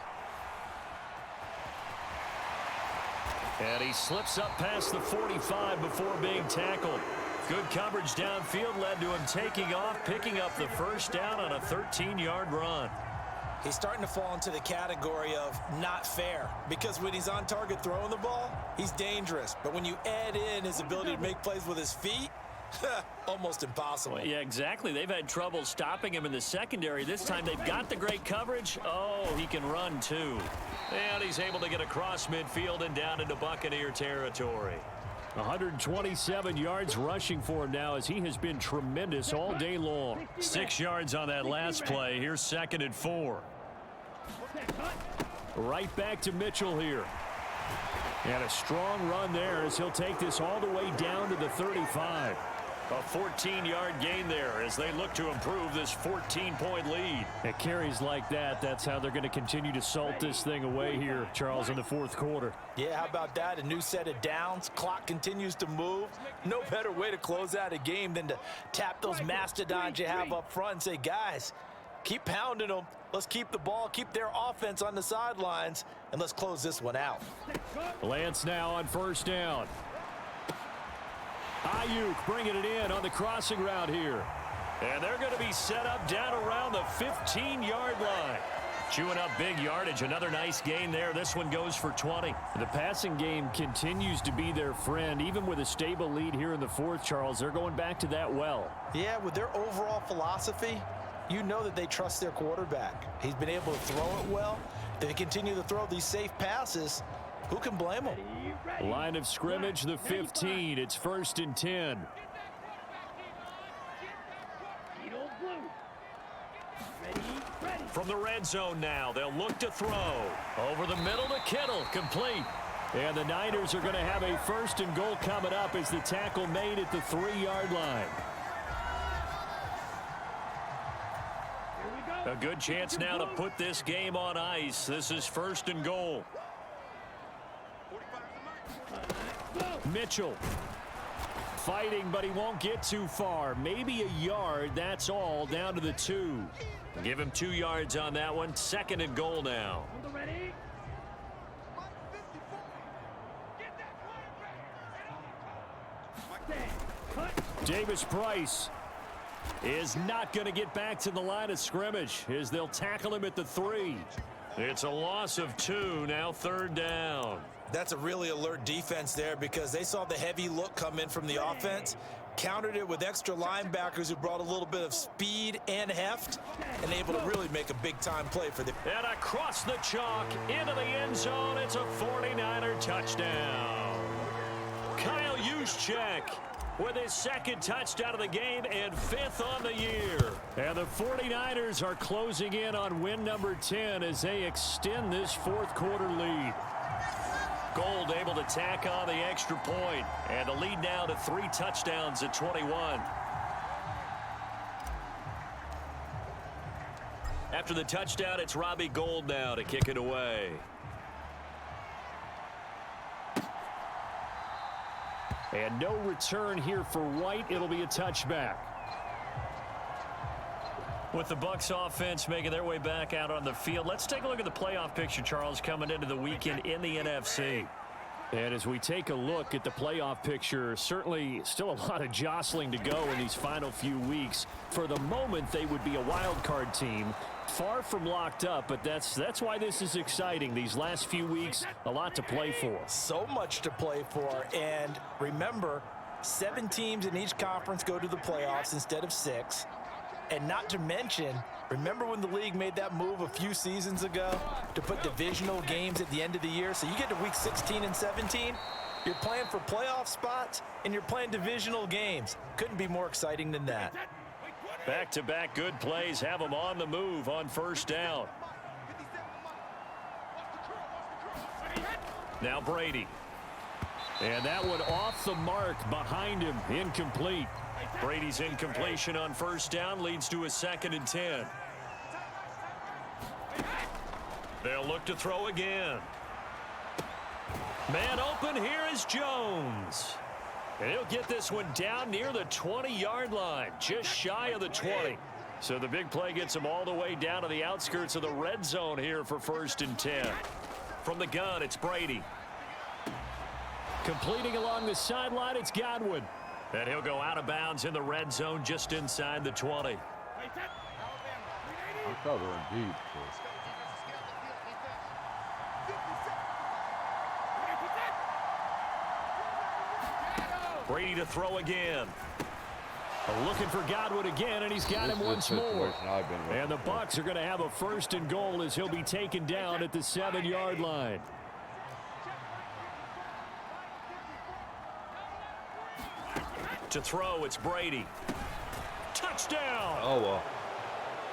S3: And he slips up past the 45 before being tackled. Good coverage downfield led to him taking off, picking up the first down on a 13-yard run.
S4: He's starting to fall into the category of not fair, because when he's on target throwing the ball, he's dangerous. But when you add in his ability to make plays with his feet, almost impossible.
S3: Well, yeah, exactly. They've had trouble stopping him in the secondary. This time they've got the great coverage. Oh, he can run too. And he's able to get across midfield and down into Buccaneer territory.
S5: 127 yards rushing for him now as he has been tremendous all day long.
S3: 6 yards on that last play. Here's 2nd and 4.
S5: Right back to Mitchell here. And a strong run there as he'll take this all the way down to the 35.
S3: A 14-yard gain there as they look to improve this 14-point lead.
S5: At carries like that, that's how they're going to continue to salt this thing away here, Charles, in the 4th quarter.
S4: Yeah, how about that? A new set of downs. Clock continues to move. No better way to close out a game than to tap those mastodons you have up front and say, guys, keep pounding them. Let's keep the ball, keep their offense on the sidelines, and let's close this one out.
S5: Lance now on 1st down. Ayuk bringing it in on the crossing route here.
S3: And they're going to be set up down around the 15-yard line. Chewing up big yardage. Another nice gain there. This one goes for 20.
S5: The passing game continues to be their friend. Even with a stable lead here in the 4th, Charles, they're going back to that well.
S4: Yeah, with their overall philosophy, you know that they trust their quarterback. He's been able to throw it well. They continue to throw these safe passes. Who can blame them?
S5: Line of scrimmage, the 15. It's 1st and 10.
S3: From the red zone now, they'll look to throw. Over the middle to Kittle, complete.
S5: And the Niners are going to have a 1st and goal coming up as the tackle made at the 3-yard line.
S3: A good chance now to put this game on ice. This is 1st and goal.
S5: Mitchell fighting, but he won't get too far. Maybe a yard, that's all, down to the 2.
S3: Give him 2 yards on that one. 2nd and goal now.
S5: Davis Price is not going to get back to the line of scrimmage as they'll tackle him at the 3.
S3: It's a loss of 2, now 3rd down.
S4: That's a really alert defense there because they saw the heavy look come in from the offense, countered it with extra linebackers who brought a little bit of speed and heft, and able to really make a big-time play for them.
S3: And across the chalk, into the end zone, it's a 49er touchdown. Kyle Juszczyk with his 2nd touchdown of the game and 5th on the year.
S5: And the 49ers are closing in on win number 10 as they extend this 4th quarter lead.
S3: Gold able to tack on the extra point, and the lead now to 3 touchdowns at 21. After the touchdown, it's Robbie Gould now to kick it away.
S5: And no return here for White. It'll be a touchback.
S3: With the Bucs offense making their way back out on the field, let's take a look at the playoff picture, Charles, coming into the weekend in the NFC.
S5: And as we take a look at the playoff picture, certainly still a lot of jostling to go in these final few weeks. For the moment, they would be a wild card team. Far from locked up, but that's why this is exciting. These last few weeks, a lot to play for.
S4: So much to play for. And remember, 7 teams in each conference go to the playoffs instead of 6. And not to mention, remember when the league made that move a few seasons ago to put divisional games at the end of the year? So you get to week 16 and 17, you're playing for playoff spots, and you're playing divisional games. Couldn't be more exciting than that.
S5: Back-to-back good plays have them on the move on first down. Now Brady. And that one off the mark behind him, incomplete. Brady's incompletion on first down leads to a 2nd and 10. They'll look to throw again. Man open, here is Jones. And he'll get this one down near the 20-yard line, just shy of the 20. So the big play gets him all the way down to the outskirts of the red zone here for 1st and 10. From the gun, it's Brady. Completing along the sideline, it's Godwin. And he'll go out of bounds in the red zone just inside the 20.
S1: I'm covering deep.
S5: Brady to throw again. Looking for Godwin again, and he's got him once more. And the Bucs are going to have a 1st and goal as he'll be taken down at the 7-yard line. To throw, it's Brady. Touchdown!
S1: Oh, well.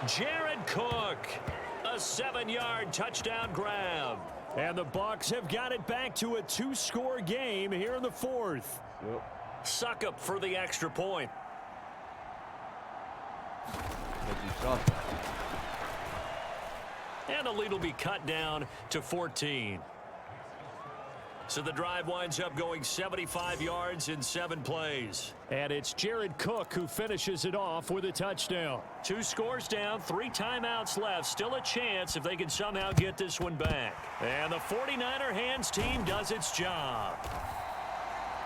S5: Jared Cook, a 7-yard touchdown grab. And the Bucs have got it back to a 2-score game here in the 4th.
S1: Yep.
S5: Suck up for the extra point. And the lead will be cut down to 14. So the drive winds up going 75 yards in 7 plays. And it's Jared Cook who finishes it off with a touchdown. 2 scores down, 3 timeouts left. Still a chance if they can somehow get this one back. And the 49er hands team does its job.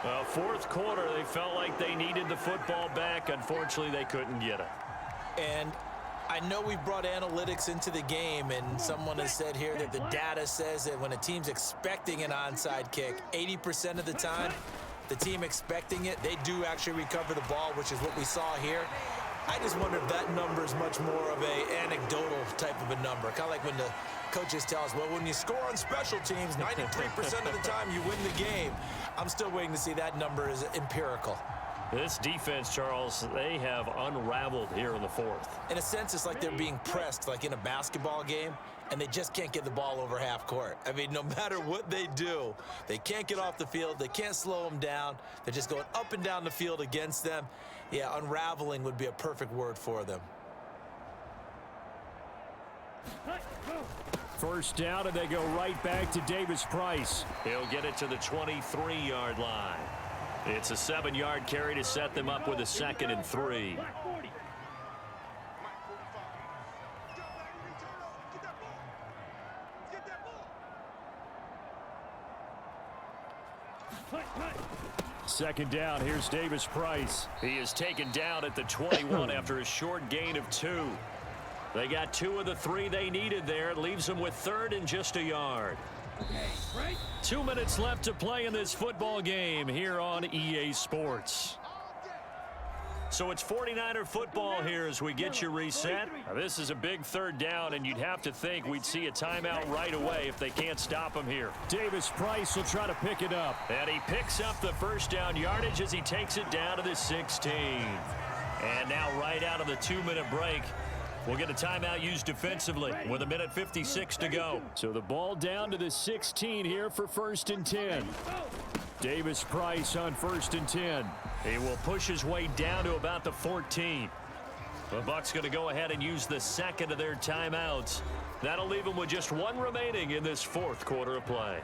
S5: Well, 4th quarter, they felt like they needed the football back. Unfortunately, they couldn't get it.
S4: And I know we brought analytics into the game, and someone has said here that the data says that when a team's expecting an onside kick, 80% of the time, the team expecting it, they do actually recover the ball, which is what we saw here. I just wonder if that number is much more of a anecdotal type of a number. Kind of like when the coaches tell us, well, when you score on special teams, 93% of the time you win the game. I'm still waiting to see that number is empirical.
S5: This defense, Charles, they have unraveled here in the 4th.
S4: In a sense, it's like they're being pressed, like in a basketball game, and they just can't get the ball over half court. I mean, no matter what they do, they can't get off the field. They can't slow them down. They're just going up and down the field against them. Yeah, unraveling would be a perfect word for them.
S5: First down, and they go right back to Davis Price. He'll get it to the 23-yard line. It's a 7-yard carry to set them up with a 2nd and 3. Second down, here's Davis Price. He is taken down at the 21 after a short gain of 2. They got 2 of the 3 they needed there. It leaves them with 3rd and just a yard. 2 minutes left to play in this football game here on EA Sports. So it's 49er football here as we get you reset. Now, this is a big 3rd down, and you'd have to think we'd see a timeout right away if they can't stop him here. Davis Price will try to pick it up. And he picks up the 1st down yardage as he takes it down to the 16. And now right out of the 2-minute break, we'll get a timeout used defensively with 1:56 to go. So the ball down to the 16 here for 1st and 10. Davis Price on 1st and 10. He will push his way down to about the 14. The Bucs going to go ahead and use the 2nd of their timeouts. That'll leave them with just 1 remaining in this 4th quarter of play.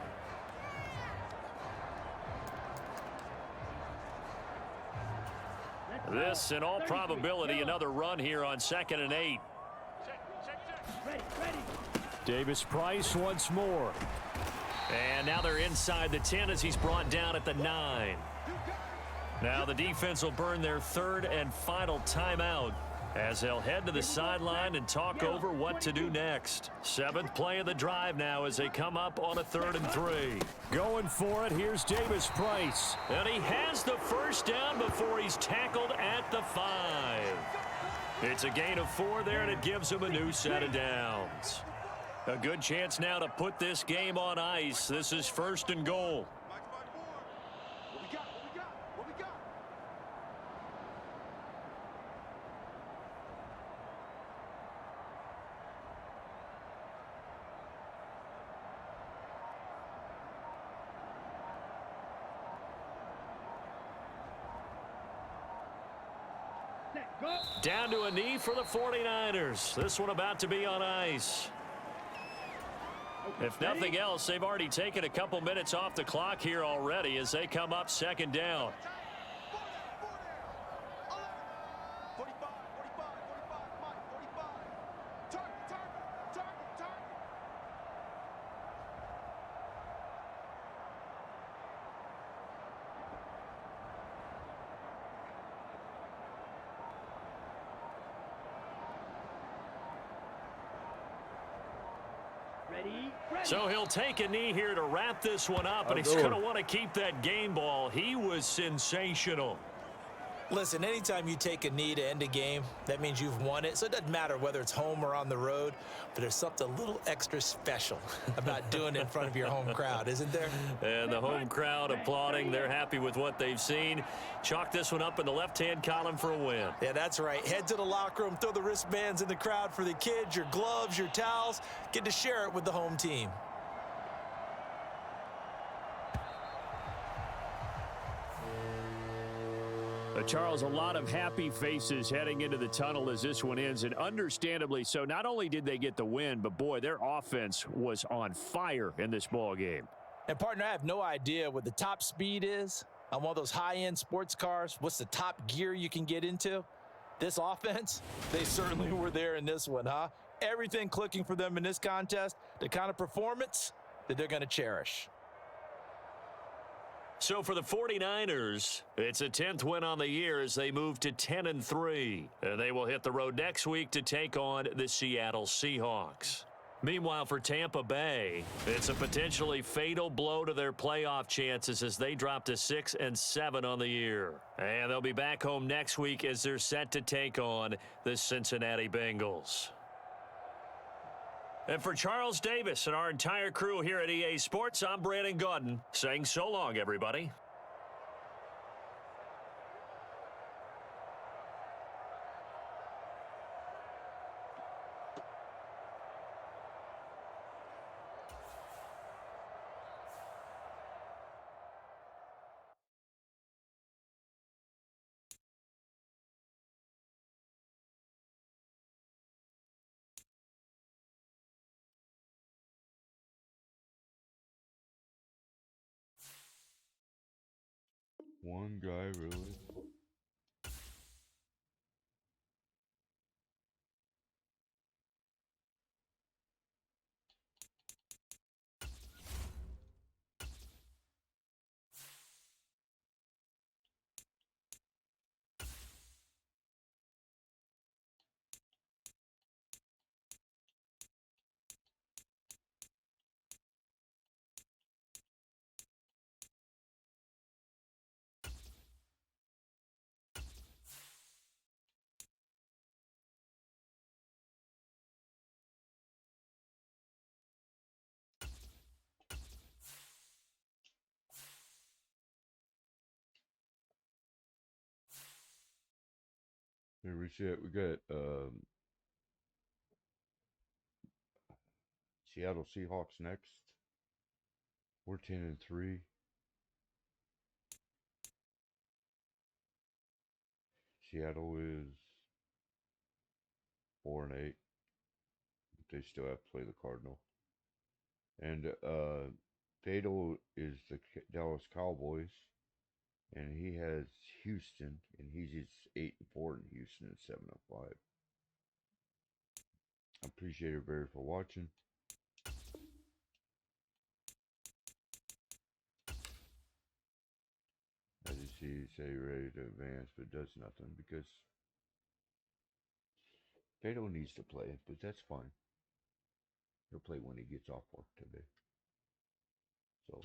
S5: This, in all probability, another run here on 2nd and 8. Davis Price once more.
S3: And now they're inside the 10 as he's brought down at the 9. Now the defense will burn their third and final timeout as they'll head to the sideline and talk over what to do next. 7th play of the drive now as they come up on a 3rd and 3.
S5: Going for it, here's Davis Price.
S3: And he has the first down before he's tackled at the 5. It's a gain of 4 there, and it gives him a new set of downs. A good chance now to put this game on ice. This is 1st and goal. Down to a knee for the 49ers. This one about to be on ice. If nothing else, they've already taken a couple minutes off the clock here already as they come up 2nd down. So he'll take a knee here to wrap this one up, and he's going to want to keep that game ball. He was sensational.
S4: Listen, anytime you take a knee to end a game, that means you've won it. So it doesn't matter whether it's home or on the road, but there's something a little extra special about doing it in front of your home crowd, isn't there?
S3: And the home crowd applauding. They're happy with what they've seen. Chalk this one up in the left-hand column for a win.
S4: Yeah, that's right. Head to the locker room, throw the wristbands in the crowd for the kids, your gloves, your towels. Get to share it with the home team.
S5: Charles, a lot of happy faces heading into the tunnel as this one ends, and understandably so. Not only did they get the win, but boy, their offense was on fire in this ball game.
S4: And partner, I have no idea what the top speed is on one of those high-end sports cars. What's the top gear you can get into? This offense, they certainly were there in this one, huh? Everything clicking for them in this contest, the kind of performance that they're going to cherish.
S3: So for the 49ers, it's a 10th win on the year as they move to 10-3. And they will hit the road next week to take on the Seattle Seahawks. Meanwhile, for Tampa Bay, it's a potentially fatal blow to their playoff chances as they drop to 6-7 on the year. And they'll be back home next week as they're set to take on the Cincinnati Bengals. And for Charles Davis and our entire crew here at EA Sports, I'm Brandon Gaudin saying so long, everybody.
S1: One guy, really? Here we see it. We got Seattle Seahawks next. We're 10-3. Seattle is 4-8. But they still have to play the Cardinal. And fatal is the Dallas Cowboys. And he has Houston, and he's 8-4 in Houston and 7-5. I appreciate everybody for watching. see say ready to advance, but does nothing because Beto needs to play, but that's fine. He'll play when he gets off work today. So,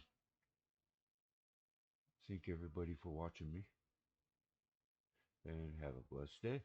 S1: thank everybody for watching me, and have a blessed day.